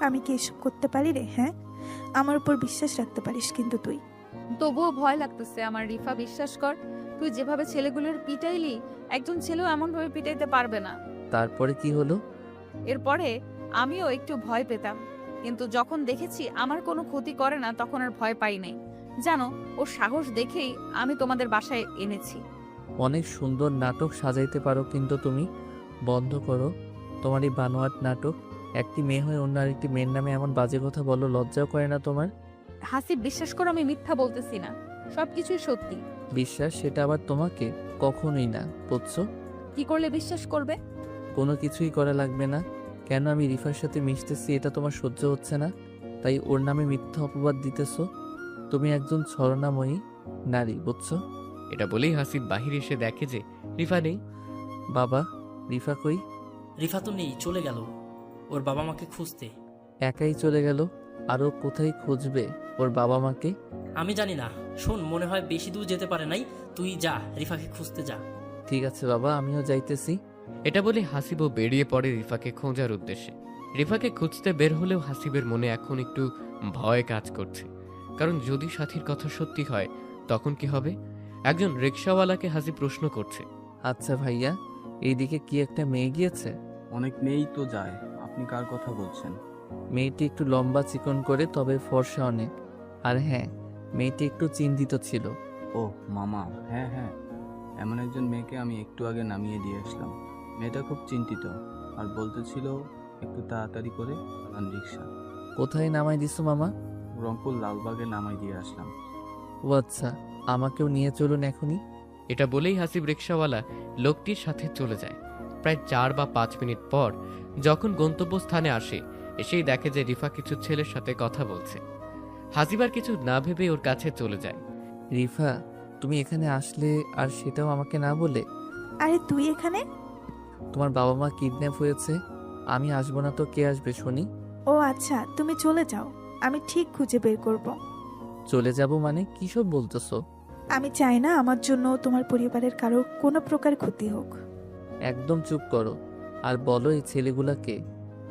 আমি কি এসব করতে পারি রে? হ্যাঁ, আমার উপর বিশ্বাস রাখতে পারিস কিন্তু তুই। তবুও ভয় লাগতেছে আমার রিফা, বিশ্বাস কর। তুই যেভাবে ছেলেগুলোর পিটাইলি একজন ছেলেও এমনভাবে পিটাইতে পারবে না। তারপরে কি হলো? এরপরে আমিও একটু ভয় পেতাম, কিন্তু যখন দেখেছি আমার কোনো ক্ষতি করে না তখন আর ভয় পাই নাই। জানো, ওর সাহস দেখেই আমি তোমাদের বাসায় এনেছি। অনেক সুন্দর নাটক সাজাইতে পারো, কিন্তু তুমি বন্ধ করো তোমার এই বানোয়াট নাটক। একটি মেয়ে হয়ে অন্য আরেকটি মেয়ের নামে এমন বাজে কথা বলো, লজ্জাও করে না তোমার? হাসিব, বিশ্বাস করো আমি মিথ্যা বলতেছি না, সবকিছুই সত্যি। বিশ্বাস সেটা আবার তোমাকে? কখনোই না, বুঝছো? কি করলে বিশ্বাস করবে? কোনো কিছুই করা লাগবে না। কেন আমি রিফার সাথে মিশতেছি এটা তোমার সহ্য হচ্ছে না, তাই ওর নামে মিথ্যা অপবাদ দিতেছো। তুমি একজন ছলনাময়ী নারী, বুঝছো? এটা বলেই হাসিব বাহিরে এসে দেখে যে রিফা নেই। বাবা, রিফা কই? রিফা তো নেই, চলে গেল ওর বাবা মাকে খুঁজতে। একাই চলে গেল? আরও কোথায় খুঁজবে ওর বাবা মাকে? আমি জানি না, শোন, মনে হয় বেশি দূর যেতে পারে নাই, তুই যা রিফাকে খুঁজতে যা। ঠিক আছে বাবা, আমিও যাইতেছি। এটা বলে হাসিবও বেরিয়ে পড়ে রিফাকে খোঁজার উদ্দেশ্যে। রিফাকে খুঁজতে বের হলেও হাসিবের মনে এখন একটু ভয় কাজ করছে, কারণ যদি সাথীর কথা সত্যি হয় তখন কি হবে? একজন রিক্সাওয়ালাকে হাসিব প্রশ্ন করছে। আচ্ছা ভাইয়া, এইদিকে কি একটা মেয়ে গিয়েছে? অনেক মেয়েই তো যায়, আপনি কার কথা বলছেন? মেয়েটি একটু লম্বা চিকন করে, তবে ফর্সা অনেক। আর হ্যাঁ, মেয়েটি একটু চিন্তিত ছিল। ও মামা, হ্যাঁ হ্যাঁ, এমন একজন মেয়েকে আমি একটু আগে নামিয়ে দিয়ে আসলাম। মেয়েটা খুব চিন্তিত আর বলতেছিল একটু তাড়াতাড়ি করে চালান রিক্সা। কোথায় নামাই দিছো মামা? রংপুর লালবাগে নামাই দিয়ে আসলাম। ও আচ্ছা, আমাকেও নিয়ে চলুন এখনই। এটা বলেই হাসিব রিক্সাওয়ালা লোকটির সাথে চলে যায়। প্রায় 4 বা 5 মিনিট পর যখন গন্তব্যস্থানে আসে, এসেই দেখে যে রিফা কিছু ছেলের সাথে কথা বলছে। হাসিব আর কিছু না ভেবে ওর কাছে চলে যায়। রিফা, তুমি এখানে আসলে আর সেটাও আমাকে না বলে? আরে তুই এখানে? তোমার বাবা মা কিডন্যাপ হয়েছে, আমি আসবো না তো কে আসবে শুনি? ও আচ্ছা, তুমি চলে যাও, আমি ঠিক খুঁজে বের করব। চলে যাব মানে কি সব বলতেছো? আমি চাই না আমার জন্য তোমার পরিবারের কারো কোনো প্রকার ক্ষতি হোক। একদম চুপ করো আর বলো এই ছেলেগুলাকে,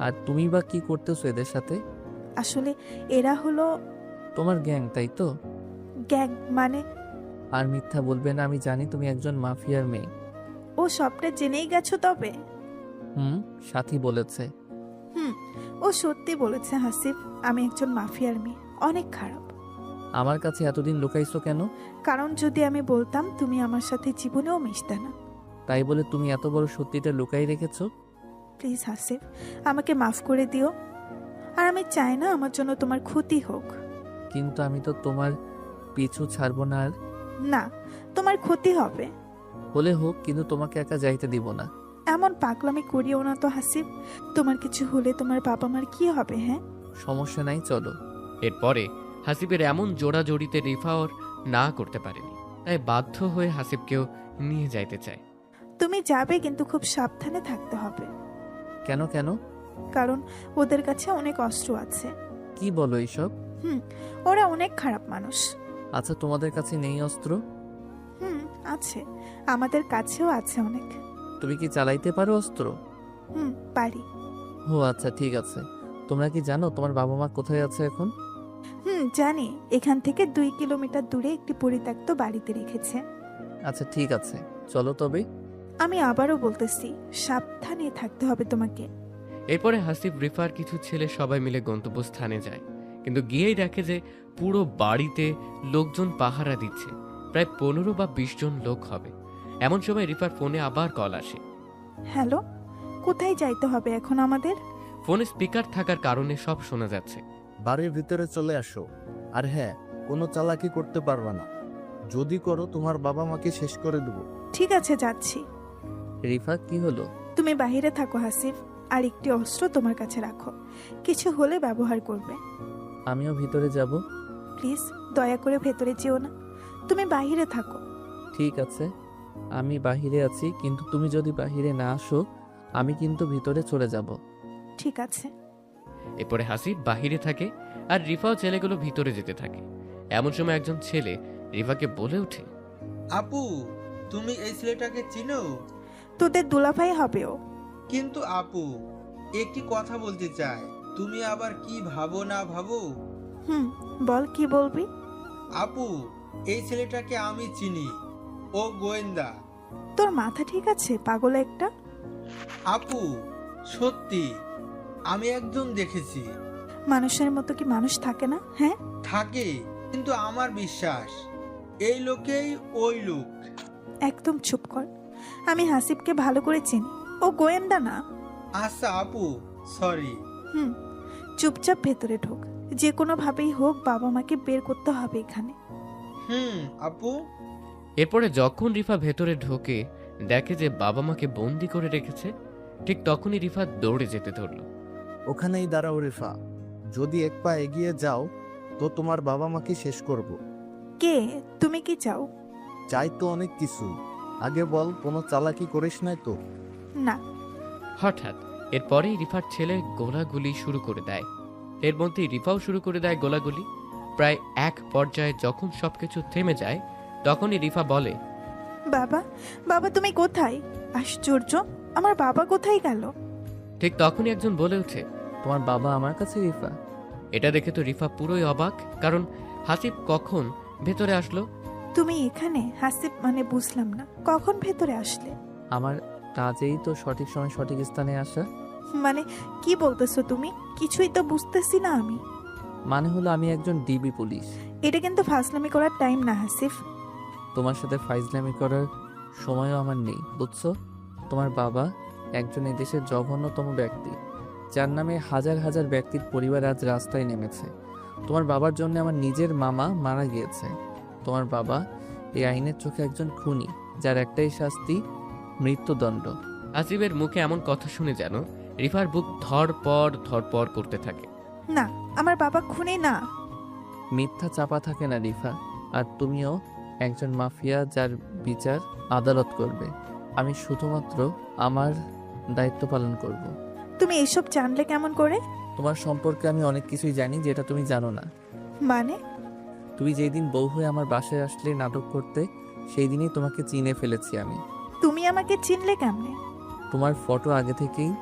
আর তুমি বা কি করতেছো এদের সাথে? আসলে এরা হলো তোমার গ্যাং, তাই তো? গ্যাং মানে? আর মিথ্যা বলবে না, আমি জানি তুমি একজন মাফিয়ার মেয়ে। ও সবটা জেনেই গেছো তবে? সাথী বলেছে। ও সত্যি বলেছে হাসিব, আমি একজন মাফিয়ার মেয়ে, অনেক খারাপ। আমার কাছে এতদিন লুকাইছো কেন? কারণ যদি আমি বলতাম তুমি আমার সাথে জীবনেও মিশতে না। তাই বলে তুমি এত বড় সত্যিটা লুকাই রেখেছো? প্লিজ হাসিব, আমাকে মাফ করে দিও, আর আমি চাই না আমার জন্য তোমার ক্ষতি হোক। কিন্তু আমি তো তোমার পিছু ছাড়বো না। আর না, তোমার ক্ষতি হবে। হলে হোক, কিন্তু তোমাকে একা যাইতে দিব না। এমন পাগলামি করিও না তো হাসিব, তোমার কিছু হলে তোমার বাবা মার কি হবে? হ্যাঁ, সমস্যা নাই, চলো। এরপরে হাসিবের এমন জোড়াজড়িতে রিফা ওর না করতে পারেনি, তাই বাধ্য হয়ে হাসিবকেও নিয়ে যাইতে চায়। তুমি যাবে, কিন্তু খুব সাবধানে থাকতে হবে। কেন কেন? কারণ ওদের কাছে অনেক অস্ত্র আছে। কি বলো এইসব? ওরা অনেক খারাপ মানুষ। আচ্ছা, তোমাদের কাছে নেই অস্ত্র? আছে, আমাদের কাছেও আছে অনেক। তুমি কি চালাইতে পারো অস্ত্র? পারি। ও আচ্ছা, ঠিক আছে। তোমরা কি জানো তোমার বাবা মা কোথায় আছে এখন? জানি, এখান থেকে 2 কিলোমিটার দূরে একটি পরিত্যক্ত বাড়িতে রেখেছে। আচ্ছা ঠিক আছে, চলো তবে। আমি আবারও বলতেছি, সাবধানে থাকতে হবে তোমাকে। এরপরে হাসিব রিফার কিছু ছেলে সবাই মিলে গন্তব্যস্থানে যায়, কিন্তু গিয়েই দেখে যে পুরো বাড়িতে লোকজন পাহারা দিচ্ছে। প্রায় 15 বা 20 জন লোক হবে। এমন সময় রিফার ফোনে আবার কল আসে। হ্যালো, কোথায় যাইতে হবে এখন আমাদের? ফোনে স্পিকার থাকার কারণে সব শোনা যাচ্ছে। বাড়ির ভিতরে চলে আসো। আর হ্যাঁ, কোনো চালাকি করতে পারবা না, যদি করো তোমার বাবা মাকে শেষ করে দেবো। ঠিক আছে, যাচ্ছি। রিফা, কি হলো? তুমি বাইরে থাকো হাসিব, আর একটি অস্ত্র তোমার কাছে রাখো, কিছু হলে ব্যবহার করবে। আমিও ভিতরে যাব। প্লিজ দয়া করে ভেতরে যেও না, তুমি বাইরে থাকো। ঠিক আছে, আমি বাহিরে আছি, কিন্তু তুমি যদি বাহিরে না আসো আমি কিন্তু ভিতরে চলে যাব। ঠিক আছে। এরপরে হাসিব বাহিরে থাকে আর রিফাও ছেলেগুলো ভিতরে যেতে থাকে। এমন সময় একজন ছেলে রিফাকে বলে ওঠে, আপু, তুমি এই ছেলেটাকে চিনো? তোদের দুলাভাই হবে ও। কিন্তু আপু, একটি কথা বলতে চাই, তুমি আবার কি ভাবো না ভাবো? বল, কি বলবি? আপু, এই ছেলেটাকে আমি চিনি, ও গোয়েন্দা। তোর মাথা ঠিক আছে পাগল একটা? আপু, সত্যি আমি একজন দেখেছি। মানুষের মতো কি মানুষ থাকে না? হ্যাঁ, থাকে, কিন্তু আমার বিশ্বাস এই লোকেই ওই লোক। একদম চুপ কর। আমি হাসিবকে ভালো করে চিনি, ও গোয়েন্দা না। আচ্ছা আপু, সরি। চুপচাপ ভেতরে ঢোক, যে কোনো ভাবেই হোক বাবা মাকে বের করতে হবে এখানে। আপু। এরপরে যখন রিফা ভেতরে ঢোকে দেখে যে বাবা মাকে বন্দি করে রেখেছে, ঠিক তখনই রিফা দৌড়ে যেতে ধরল। ওখানেই দাঁড়াও রেফা, যদি এক পা এগিয়ে যাও তো তোমার বাবা মাকে শেষ করব। কে তুমি? কি চাও? চাই তো অনেক কিছু, আগে বল কোনো চালাকি করিস নাই তো? না। হঠাৎ এরপরেই রিফার ছেলে গোলাগুলি শুরু করে দেয়। এর মধ্যেই রিফাও শুরু করে দেয় গোলাগুলি। প্রায় এক পর্যায়ে যখন সবকিছু থেমে যায় তখনই রিফা বলে, বাবা, বাবা তুমি কোথায়? আশ্চর্য, আমার বাবা কোথায় গেল? ঠিক তখনই একজন বলে ওঠে, তোমার বাবা আমার কাছে রিফা? এটা দেখে তো রিফা পুরোই অবাক, কারণ হাসিব কখন ভেতরে আসলো। তুমি এখানে? হাসিব মানে বুঝলাম না, কখন ভেতরে আসলে? আমার কাজেই তো সঠিক সময় সঠিক স্থানে আসা। মানে কি বলতেছো তুমি? কিছুই তো বুঝতেছি না আমি। মানে হলো আমি একজন ডিবি পুলিশ। এটা কিন্তু ফাজলামি করার টাইম না হাসিফ। তোমার সাথে ফাইজলামি করার সময়ও আমার নেই, বুঝছো? তোমার বাবা একজন এদেশের জঘন্যতম ব্যক্তি, যার নামে হাজার হাজার ব্যক্তির পরিবার আজ রাস্তায় নেমেছে। তোমার বাবার জন্য আমার নিজের মামা মারা গিয়েছে। তোমার বাবা এই আইনের চোখে একজন খুনি, যার একটাই শাস্তি মৃত্যুদণ্ড। হাসিবের মুখে এমন কথা শুনে যেন রিফার বুক ধরপড় করতে থাকে। না, আমার বাবা খুনি না। মিথ্যা চাপা থাকে না রিফা, আর তুমিও একজন মাফিয়া, যার বিচার আদালত করবে। আমি শুধুমাত্র আমার দায়িত্ব পালন করব। তুমি এসব জানলে কেমন করে? তোমার সম্পর্কে আমি অনেক কিছুই জানি যেটা তুমি জানো না। মানে? তুমি যেই দিন বউ হয়ে আমার বাসায় আসলে নাটক করতে, সেই দিনই তোমাকে চিনে ফেলেছি আমি। তুমি আমাকে চিনলে কেমনে? তোমার ফটো আগে থেকেই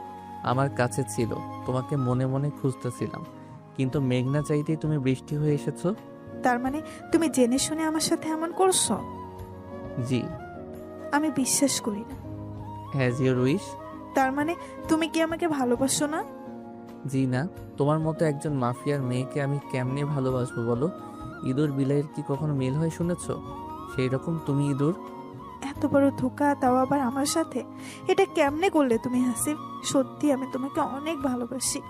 আমার কাছে ছিল, তোমাকে মনে মনে খুঁজতেছিলাম, কিন্তু মেঘনা চাইতেই তুমি বৃষ্টি হয়ে এসেছো। তার মানে তুমি জেনে শুনে আমার সাথে এমন করছো? জি। আমি বিশ্বাস করি না। Has your wish. তার মানে তুমি কি আমাকে ভালোবাসো না? জি না, তোমার মতো একজন মাফিয়ার মেয়েকে আমি কেমনে ভালোবাসবো বলো? ইঁদুর বিলাইয়ের কি কখনো মিল হয় শুনেছো? সেই রকম তুমি ইঁদুর। এত বড় ধোকা, তাও আবার আমার সাথে। এটা কেমনে করলে তুমি হাসিব? সত্যি আমি তোমাকে অনেক ভালোবাসি।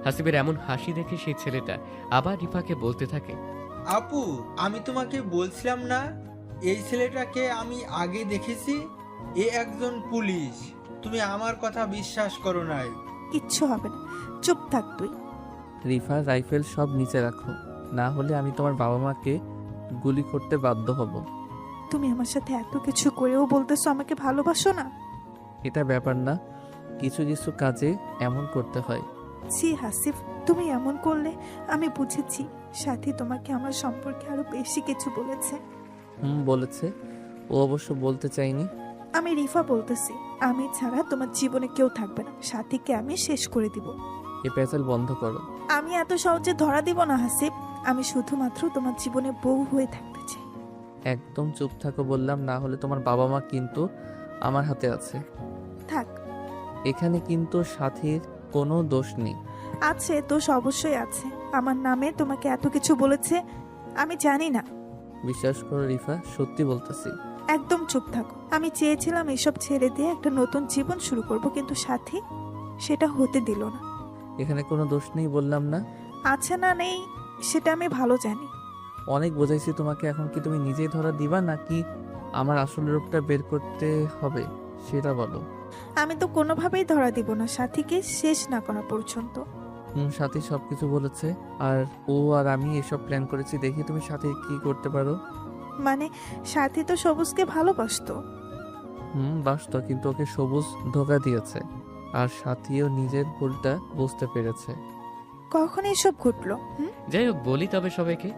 হাসিবের এমন হাসি দেখে সেই ছেলেটা আবার রিফাকে বলতে থাকে, আপু, আমি তোমাকে বলছিলাম না এই ছেলেটাকে আমি আগে দেখেছি? এ একজন পুলিশ। তুমি আমার কথা বিশ্বাস করো নাই। কিচ্ছু হবে না, চুপ থাক তুই। রিফা, রাইফেল সব নিচে রাখো, না হলে আমি তোমার বাবা মাকে গুলি করতে বাধ্য হব। তুমি আমার সাথে এত কিছু করেও বলতেছো আমাকে ভালোবাসো না? এটা ব্যাপার না, কিছু কিছু কাজে এমন করতে হয়। ছি হাসিফ, তুমি এমন করলে। আমি বুঝেছি সাথী তোমাকে আমার সম্পর্কে আরো বেশি কিছু বলেছে। বলেছে। ও অবশ্য বলতে চাইনি। আমি রিফা বলতেছি, আমি ছাড়া তোমার জীবনে কেউ থাকবে না। সাথীকে আমি শেষ করে দিব। এ প্যাচাল বন্ধ করো। আমি এত সহজে ধরা দিব না হাসিব। আমি শুধুমাত্র তোমার জীবনে বউ হয়ে থাকতে চাই। একদম চুপ থাকো বললাম, না হলে তোমার বাবা মা কিন্তু আমার হাতে আছে। থাক। এখানে কিন্তু সাথীর কোনো দোষ নেই। আছে, দোষ অবশ্যই আছে। আমার নামে তোমাকে এত কিছু বলেছে, আমি জানি না। বিশ্বাস করো রিফা, সত্যি বলতেছি। একদম চুপ থাকো। আমি চেয়েছিলাম এসব ছেড়ে দিয়ে একটা নতুন জীবন শুরু করব, কিন্তু সাথী সেটা হতে দিল না। এখানে কোনো দোষ নেই বললাম না। আছে না নেই সেটা আমি ভালো জানি। অনেক বোঝাইছি তোমাকে, এখন কি তুমি নিজেই ধরা দিবা নাকি আমার আসল রূপটা বের করতে হবে সেটা বলো। আমি তো কোনোভাবেই ধরা দিব না সাথীকে শেষ না করা পর্যন্ত। সাথী সবকিছু বলেছে, আর ও আর আমি এসব প্ল্যান করেছি, দেখি তুমি সাথে কি করতে পারো। মানে সাথী তো সবুজকে ভালোবাসতো। বাসতো, কিন্তু ওকে সবুজ ধোকা দিয়েছে, আর সাথীও নিজের ভুলটা বুঝতে পেরেছে। কখন এসব ঘটলো? যাই হোক, বলি তবে সবাইকে।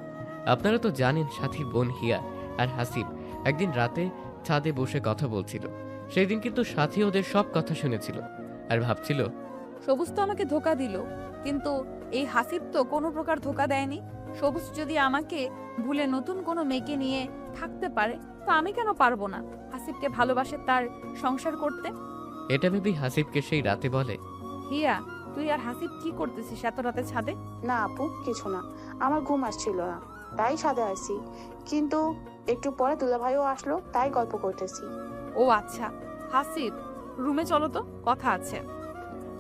আপনারা তো জানেন সাথীর বোন হিয়া আর হাসিব একদিন রাতে ছাদে বসে কথা বলছিল। সেই দিন কিন্তু সাথী ওদের সব কথা শুনেছিল আর ভাবছিল, সবুজ তো আমাকে ধোকা দিল, কিন্তু এই হাসিব তো কোনো প্রকার ধোকা দেয়নি। সবুজ যদি আমাকে ভুলে নতুন কোনো মেয়েকে নিয়ে থাকতে পারে, তো আমি কেন পারবো না হাসিবকে ভালোবাসে তার সংসার করতে? এটা ভেবেই হাসিবকে সেই রাতে বলে, হিয়া, তুই আর হাসিব কি করতেছিস এত রাতে ছাদে? না আপু, কিছু না, আমার ঘুম আসছিল না তাই ছাদে আসি। কিন্তু একটু পরে দুলা ভাইও আসলো তাই গল্প করতেছি। ও আচ্ছা, হাসিব রুমে চলো তো, কথা আছে।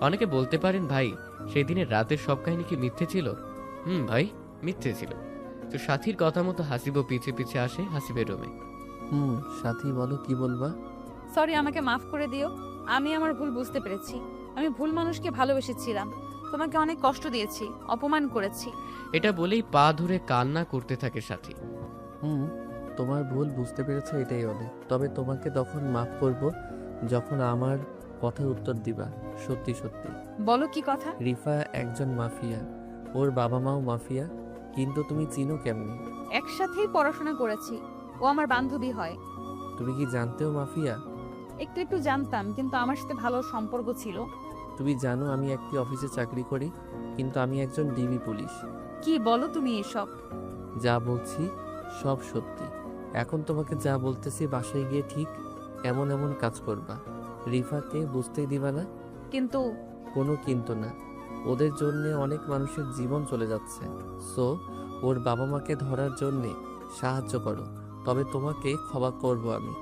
অনেকে বলতে পারেন ভাই সেই দিনের রাতের সব কাহিনী কি মিথ্যে ছিল? ভাই, মিথ্যে ছিল। তো সাথীর কথা মতো হাসিবও পিছে পিছে আসে হাসিবের রুমে। সাথী বলো কি বলবা? সরি, আমাকে মাফ করে দিও। আমি আমার ভুল বুঝতে পেরেছি। আমি ভুল মানুষকে ভালোবেসেছিলাম, তোমাকে অনেক কষ্ট দিয়েছি, অপমান করেছি। এটা বলেই পা ধরে কান্না করতে থাকে সাথী। তোমার ভুল বুঝতে পেরেছো, এটাই অনেক। তবে তোমাকে তখন মাফ করব যখন আমার কথার উত্তর দিবা। সত্যি সত্যি বলো কি কথা? রিফা একজন মাফিয়া, ওর বাবা মাও মাফিয়া। কিন্তু তুমি চিনো কেমনি? একসাথেই পড়াশোনা করেছি, ও আমার বান্ধবী হয়। তুমি কি জানতেও মাফিয়া? একটু একটু জানতাম, কিন্তু আমার সাথে ভালো সম্পর্ক ছিল। তুমি জানো আমি একটি অফিসে চাকরি করি, কিন্তু আমি একজন ডিবি পুলিশ। কি বলো তুমি এসব? যা বলছি সব সত্যি। এখন তোমাকে যা বলতেছি বাসায় গিয়ে ঠিক এমন এমন কাজ করবা, রিফাকে বুঝতেই দিবা না। কিন্তু কোনো কিন্তু না, ওদের জন্য অনেক মানুষের জীবন চলে যাচ্ছে। সো ওর বাবা মাকে ধরার জন্যে সাহায্য করো, তবে তোমাকে ক্ষমা করব আমি।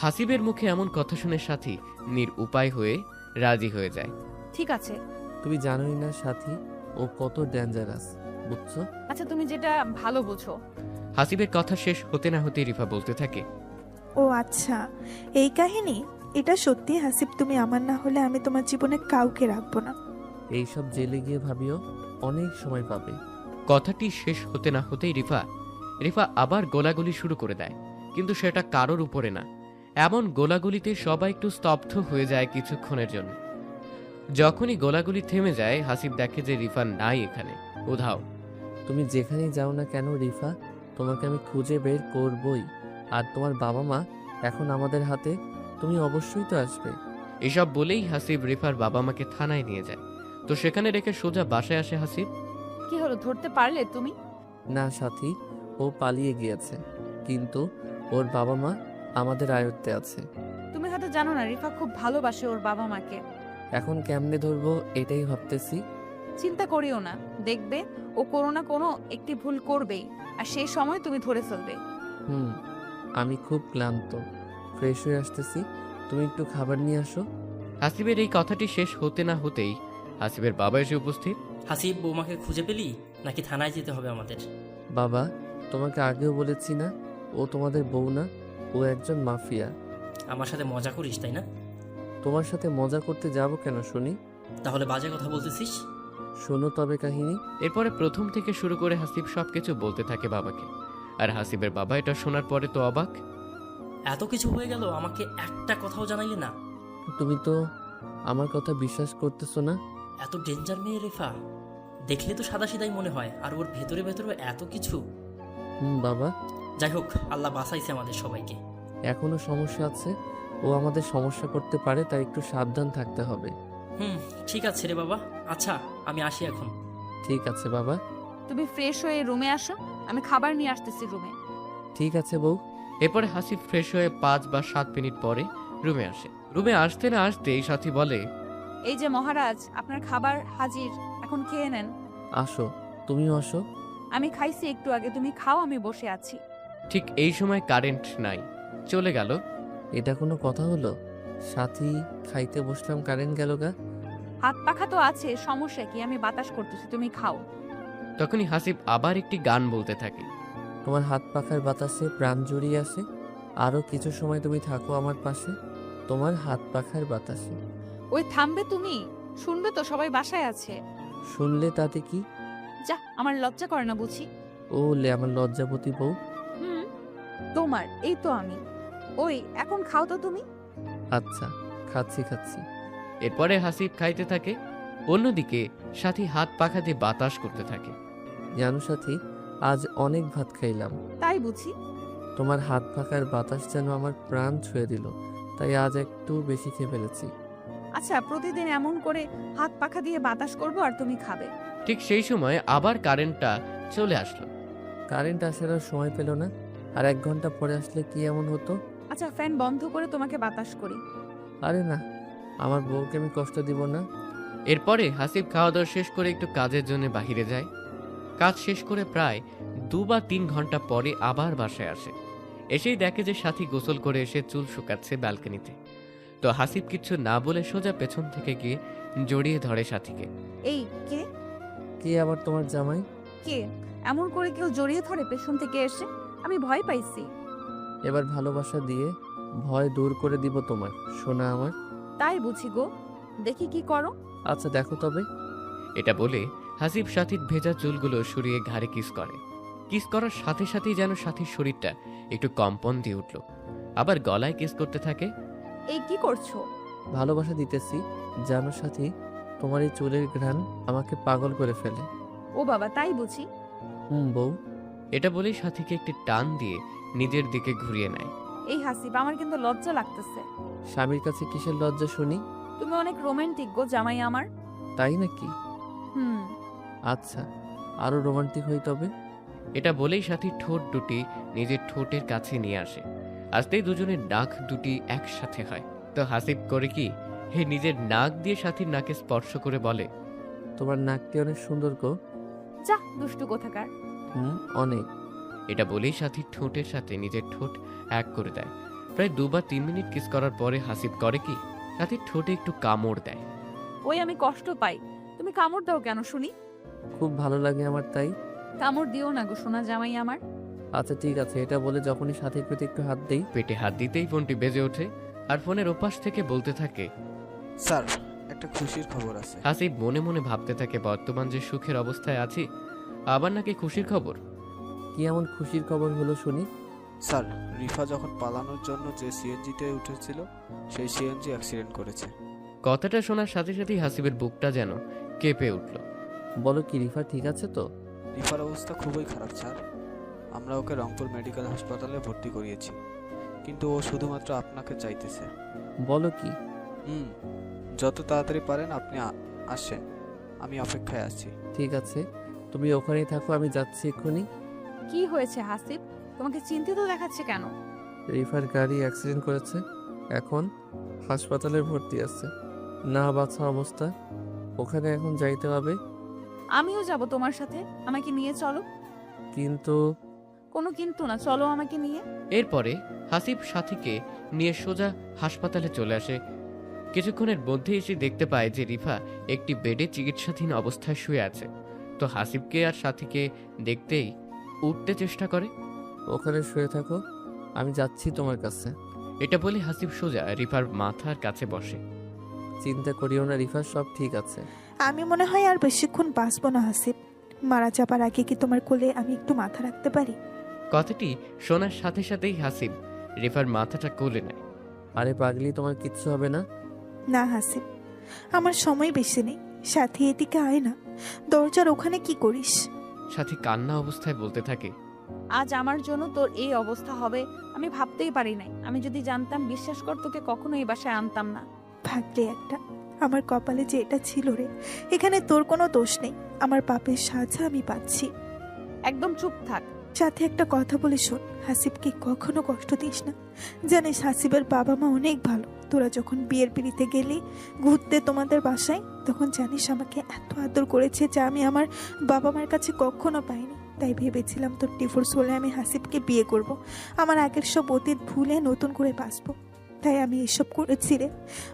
হাসিবের মুখে এমন কথা শুনে সাথী নিরুপায় হয়ে রাজি হয়ে যায়। ঠিক আছে। তুমি জানোই না সাথী, ও কত ডেঞ্জারাস, বুঝছো? আচ্ছা, তুমি যেটা ভালো বুঝো। হাসিবের কথা শেষ হতে না হতে রিফা বলতে থাকে, ও আচ্ছা, এই কাহিনী। এটা সত্যি হাসিব, তুমি আমার না হলে আমি তোমার জীবনে কাউকে রাখবো না। এইসব জেলে গিয়ে ভাবিও, অনেক সময় পাবে। কথাটি শেষ হতে না হতেই রিফা আবার গোলাগুলি শুরু করে দেয়, কিন্তু সেটা কারোর উপরে না। এমন গোলাগুলিতে সবাই একটু স্তব্ধ হয়ে যায় কিছুক্ষণের জন্য। যখনই গোলাগুলি থেমে যায় হাসিব দেখে যে রিফা নাই এখানে, উধাও। তুমি যেখানেই যাও না কেন রিফা, তোমাকে আমি খুঁজে বের করবই। আর তোমার বাবা মা এখন আমাদের হাতে, তুমি অবশ্যই তো আসবে। এসব বলেই হাসিব রিফার বাবা মাকে থানায় নিয়ে যায়। তো সেখানে রেখে সোজা বাসায় আসে হাসিব। কি হলো, ধরতে পারলে তুমি? না সাথী, ও পালিয়ে গিয়েছে, কিন্তু ওর বাবা মা আমাদের আয়ত্তে আছে। তুমি হয়তো জানো না, রিফা খুব ভালোবাসে ওর বাবা মাকে। এখন কেমনে ধরবো এটাই ভাবতেছি। চিন্তা করিও না, দেখবে ও কোনো না কোনো একটি ভুল করবেই, আর সেই সময় তুমি ধরে ফেলবে। আমি খুব ক্লান্ত, ফ্রেশ হয়ে আসতেছি, তুমি একটু খাবার নিয়ে আসো। হাসিবের এই কথাটি শেষ হতে না হতেই হাসিবের বাবা এসে উপস্থিত। হাসিব, বৌমাকে খুঁজে পেলি নাকি থানায় যেতে হবে আমাদের? বাবা, তোমাকে আগেও বলেছি না, ও তোমাদের বউ না, ও একজন মাফিয়া। আমার সাথে মজা করিস তাই না? তোমার সাথে মজা করতে যাব কেন শুনি? তাহলে বাজে কথা বলতেছিস? শোনো তবে কাহিনী। এরপরে প্রথম থেকে শুরু করে হাসিব সবকিছু বলতে থাকে বাবাকে। আর হাসিবের বাবা এটা শোনার পরে তো অবাক। এত কিছু হয়ে গেল, আমাকে একটা কথাও জানাইলে না। তুমি তো আমার কথা বিশ্বাস করতেছো না। এত ডেঞ্জার মেয়ে রেফা, দেখলে তো সাদাসিধাই মনে হয়, আর ওর ভেতরে ভেতরে এত কিছু। বাবা, যাই হোক, আল্লাহ বাঁচাইছে আমাদের সবাইকে। এখনো সমস্যা আছে, ও আমাদের সমস্যা করতে পারে, তাই একটু সাবধান থাকতে হবে। ঠিক আছে রে বাবা। আচ্ছা, আমি আসি এখন। ঠিক আছে বাবা। তুমি ফ্রেশ হয়ে রুমে আসো, আমি খাবার নিয়ে আসতেছি রুমে। ঠিক আছে বউ। এরপরে হাসিব ফ্রেশ হয়ে 5 বা 7 মিনিট পরে রুমে আসে। রুমে আসতে না আসতেই সাথী বলে, এই যে মহারাজ, আপনার খাবার হাজির, এখন খেয়ে নেন। আসো, তুমিও আসো। আমি খাইছি একটু আগে, তুমি খাও, আমি বসে আছি। ঠিক এই সময় কারেন্ট নাই, চলে গেল। এটা কোনো কথা হলো? সাথী খাইতে বসলাম, কারেন্ট গেল গা। হাত পাখা তো আছে, সমস্যা কি? আমি বাতাস করতেছি, তুমি খাও। তখনই হাসিব আবার একটি গান বলতে থাকে। তোমার হাত পাখার বাতাসে প্রাণ জড়িয়ে আসে, আরো কিছু সময় তুমি থাকো আমার পাশে, তোমার হাত পাখার বাতাসে। ওই থামবে তুমি? শুনবে তো, সবাই বাসায় আছে। শুনলে তাতে কি? যা, আমার লজ্জা করে না বুঝি? ও লে, আমার লজ্জাবতী বউ। তোমার এই তো আমি। ওই এখন খাও তো তুমি। আচ্ছা, খাচ্ছি। এরপরে হাসিব খাইতে থাকে, অন্যদিকে সাথী হাত পাখা দিয়ে বাতাস করতে থাকে। জানো সাথী, আজ অনেক ভাত খাইলাম। তাই বুঝি? তোমার হাত পাখার বাতাস যেন আমার প্রাণ ছুঁয়ে দিল, তাই আজ একটু বেশি খেয়ে ফেলেছি। আচ্ছা, প্রতিদিন এমন করে হাত পাখা দিয়ে বাতাস করবো আর তুমি খাবে। ঠিক সেই সময় আবার কারেন্টটা চলে আসলো। কারেন্ট আসার আর সময় পেল না, আর 1 ঘন্টা পরে আসলে কি এমন হতো? আচ্ছা, ফ্যান বন্ধ করে তোমাকে বাতাস করি। আরে না, আমার বউকে আমি কষ্ট দিব না। এরপরে হাসিব খাওয়া দাওয়া শেষ করে একটু কাজের জন্য বাহিরে যায়। কাজ শেষ করে প্রায় 2 বা 3 ঘন্টা পরে আবার বাসায় আসে। এসেই দেখে যে সাথী গোসল করে এসে চুল শুকাচ্ছে ব্যালকনিতে। তো হাসিব কিছু না বলে সোজা পেছন থেকে গিয়ে জড়িয়ে ধরে সাথীকে। এই কে? কে আবার তোমার জামাই? কে এমন করে কেউ জড়িয়ে ধরে পেছন থেকে এসে? আমি ভয় পাইছি। এবার ভালোবাসা দিয়ে ভয় দূর করে দিব তোমার, সোনা আমার। তাই বুঝি গো, দেখি কি করো। আচ্ছা দেখো তবে। এটা বলে হাসিব সাথীর ভেজা চুলগুলো সরিয়ে ঘাড়ে কিস করে। কিস করার সাথে সাথেই যেন সাথীর শরীরটা একটু কম্পন দিয়ে উঠল, আবার গলায় কিস করতে থাকে। এই কি করছো? ভালোবাসা দিতেছি, জানো সাথী, তোমার এই চুলের ঘ্রাণ আমাকে পাগল করে ফেলে। ও বাবা, তাই বুঝি। বউ। এটা বলেই সাথীকে একটি টান দিয়ে নিজের দিকে ঘুরিয়ে নেয়। এই হাসিব, আমার কিন্তু লজ্জা লাগতেছে। স্বামীর কাছে কিসের লজ্জা শুনি? তুমি অনেক রোমান্টিক গো জামাই আমার। তাই নাকি? হুম। আচ্ছা, আরো রোমান্টিক হই তবে। এটা বলেই সাথীর ঠোঁট দুটি নিজের ঠোঁটের কাছে নিয়ে আসে। আসতেই দুজনের নাক দুটি একসাথে হয়। তো হাসিব করে কি, হে নিজের নাক দিয়ে সাথীর নাকে স্পর্শ করে বলে, তোমার নাকটি অনেক সুন্দর গো। যা দুষ্টু কোথাকার। অনেক। এটা বলেই সাথীর ঠোঁটের সাথে নিজের ঠোঁট এক করে দেয়। প্রায় 2 বা 3 মিনিট কিস করার পরে হাসিব করে কি, সাথীর ঠোঁটে একটু কামড় দেয়। ওই আমি কষ্ট পাই, তুমি কামড় দাও কেন শুনি? খুব ভালো লাগে আমার, তাই। কামড় দিও না গো সোনা জামাই আমার। আচ্ছা ঠিক আছে। এটা বলে যখনই সাথীর প্রতি একটু হাত দেই, পেটে হাত দিতেই ফোনটি বেজে ওঠে আর ফোনের ওপাশ থেকে বলতে থাকে, স্যার একটা খুশির খবর আছে। হাসিব মনে মনে ভাবতে থাকে বর্তমান যে সুখের অবস্থায় আছি, আবার নাকি খুশির খবর। কি এমন খুশির খবর হলো শুনি? স্যার, রিফা যখন পালানোর জন্য যে সিএনজিতে উঠেছিল, সেই সিএনজি অ্যাক্সিডেন্ট করেছে। কথাটা শোনার সাথে সাথেই হাসিবের বুকটা যেন কেঁপে উঠল। বলো কি, রিফা ঠিক আছে তো? রিফার অবস্থা খুবই খারাপ স্যার। আমরা ওকে রংপুর মেডিকেল হাসপাতালে ভর্তি করিয়েছি, কিন্তু ও শুধুমাত্র আপনাকে চাইতেছে। বলো কি? যত তাড়াতাড়ি পারেন আপনি আসেন, আমি অপেক্ষায় আছি। ঠিক আছে, তুমি ওখানেই থাকো, আমি যাচ্ছি এক্ষুনি। কি হয়েছে হাসিব, তোমাকে চিন্তিত দেখাচ্ছে কেন? রিফার গাড়ি অ্যাক্সিডেন্ট করেছে, এখন হাসপাতালে ভর্তি আছে, না বাছা অবস্থা। ওখানে এখন যাইতে হবে। আমিও যাব তোমার সাথে, আমাকে নিয়ে চলো। কিন্তু কোনো কিন্তু না, চলো আমাকে নিয়ে। এরপরে হাসিব সাথীকে নিয়ে সোজা হাসপাতালে চলে আসে। কিছুক্ষণের মধ্যে এসে দেখতে পায় যে রিফা একটি বেডে চিকিৎসাধীন অবস্থায় শুয়ে আছে। তো হাসিবকে আর সাথীকে দেখতেই উঠতে চেষ্টা করে। ওখানে শুয়ে থাকো, আমি যাচ্ছি তোমার কাছে। এটা বলে হাসিব সোজা রিফার মাথার কাছে বসে। চিন্তা করিও না রিফা, সব ঠিক আছে। আমি মনে হয় আর বেশিক্ষণ বাঁচবো না হাসিব। মারা যাবার আগে কি তোমার কোলে আমি একটু মাথা রাখতে পারি? কথাটি শোনার সাথে সাথেই হাসিব রিফার মাথাটা কোলে নেয়। আরে পাগলি, তোমার কিচ্ছু হবে না। না হাসিব, আমার সময় বেশি নেই। সাথে এদিকে আয় না, দরজার ওখানে কি করিস? সাথী কান্না অবস্থায় বলতে থাকে, আজ আমার জন্য তোর এই অবস্থা হবে আমি ভাবতেই পারি নাই। আমি যদি জানতাম, বিশ্বাস কর, তোকে কখনো এই বাসায় আনতাম না। ভাগ্যে একটা, আমার কপালে যে এটা ছিল রে। এখানে তোর কোনো দোষ নেই, আমার পাপের সাজা আমি পাচ্ছি। একদম চুপ থাক। সাথে একটা কথা বলে শোন, হাসিবকে কখনো কষ্ট দিস না। জানিস হাসিবের বাবা মা অনেক ভালো। তোরা যখন বিয়ের পিড়িতে গেলি ঘুরতে তোমাদের বাসায়, তখন জানিস আমাকে এত আদর করেছে যা আমি আমার বাবা মার কাছে কখনো পাইনি। তাই ভেবেছিলাম তোর ডিভোর্স হলে আমি হাসিবকে বিয়ে করব, আমার আগের সব অতীত ভুলে নতুন করে বাঁচবো। তাই আমি এসব করেছি রে।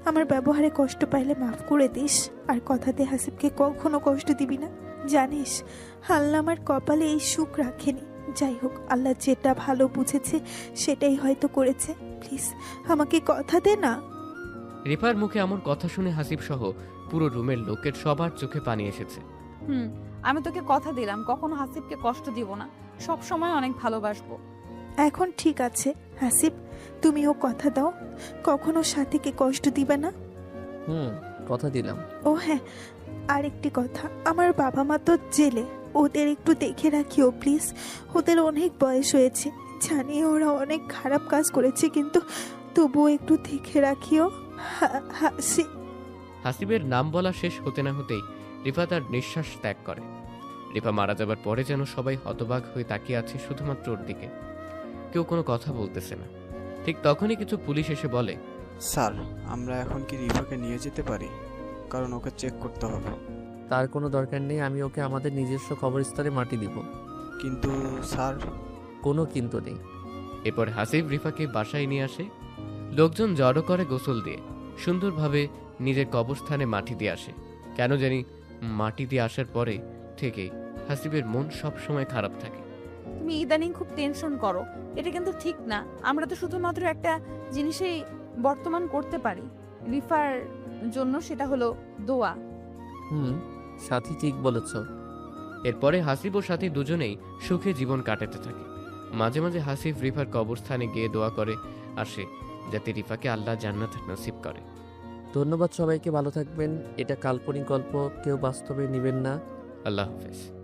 আমার ব্যবহারে কষ্ট পাইলে মাফ করে দিস, আর কথাতে হাসিবকে কখনো কষ্ট দিবি না। জানিস আল্লাহ আমার কপালে এই সুখ রাখেনি। যাই হোক, আল্লাহ যেটা ভালো বুঝেছে সেটাই হয়তো করেছে। প্লিজ আমাকে কথা দে না। রিফার মুখে এমন কথা শুনে হাসিব সহ পুরো রুমের লোকের সবার চোখে পানি এসেছে। আমি তোকে কথা দিলাম কখনো হাসিবকে কষ্ট দিব না, সব সময় অনেক ভালোবাসবো। এখন ঠিক আছে হাসিব, তুমিও কথা দাও, কখনো সাথীকে কষ্ট দিবে না। কথা দিলাম। ও হ্যাঁ, আরেকটি কথা, আমার বাবা মা তো জেলে, ওদের একটু দেখে রাখিও প্লিজ। ওদের অনেক বয়স হয়েছে, জানি ওরা অনেক খারাপ কাজ করেছে, কিন্তু তবুও একটু দেখে রাখিও। হাসিবের নাম বলা শেষ হতে না হতেই রিফা তার নিঃশ্বাস ত্যাগ করে। রিফা মারা যাবার পরে যেন সবাই হতবাক হয়ে তাকিয়ে আছে শুধুমাত্র ওর দিকে। কেউ কোনো কথা বলতেছে না। ঠিক তখনই কিছু পুলিশ এসে বলে, স্যার আমরা এখন কি রিফাকে নিয়ে যেতে পারি? কারণ ওকে চেক করতে হবে। তার কোনো দরকার নেই, আমি ওকে আমাদের নিজস্ব কবরস্থানে মাটি দিব। কিন্তু স্যার। কোনো কিন্তু নেই। এরপর হাসিব রিফাকে বাসায় নিয়ে আসে। লোকজন জড়ো করে গোসল দিয়ে সুন্দরভাবে নিজের কবরস্থানে মাটি দিয়ে আসে। কেন জানি মাটি দিয়ে আসার পরে থেকেই হাসিবের মন সব সময় খারাপ থাকে। তুমি ইদানিং খুব টেনশন করো, এটা কিন্তু ঠিক না। আমরা তো শুধুমাত্র একটা জিনিসেই বর্তমান করতে পারি, রিফার জন্য, সেটা হলো দোয়া। সাথী ঠিক বলেছ। এরপরে হাসিব ও সাথী দুজনেই সুখে জীবন কাটাতে থাকে। মাঝে মাঝে হাসিব রিফার কবরস্থানে গিয়ে দোয়া করে আসে যাতে রিফাকে আল্লাহ জান্নাত নসিব করে। ধন্যবাদ সবাইকে, ভালো থাকবেন। এটা কাল্পনিক গল্প, কেউ বাস্তবে নেবেন না। আল্লাহ হাফেজ।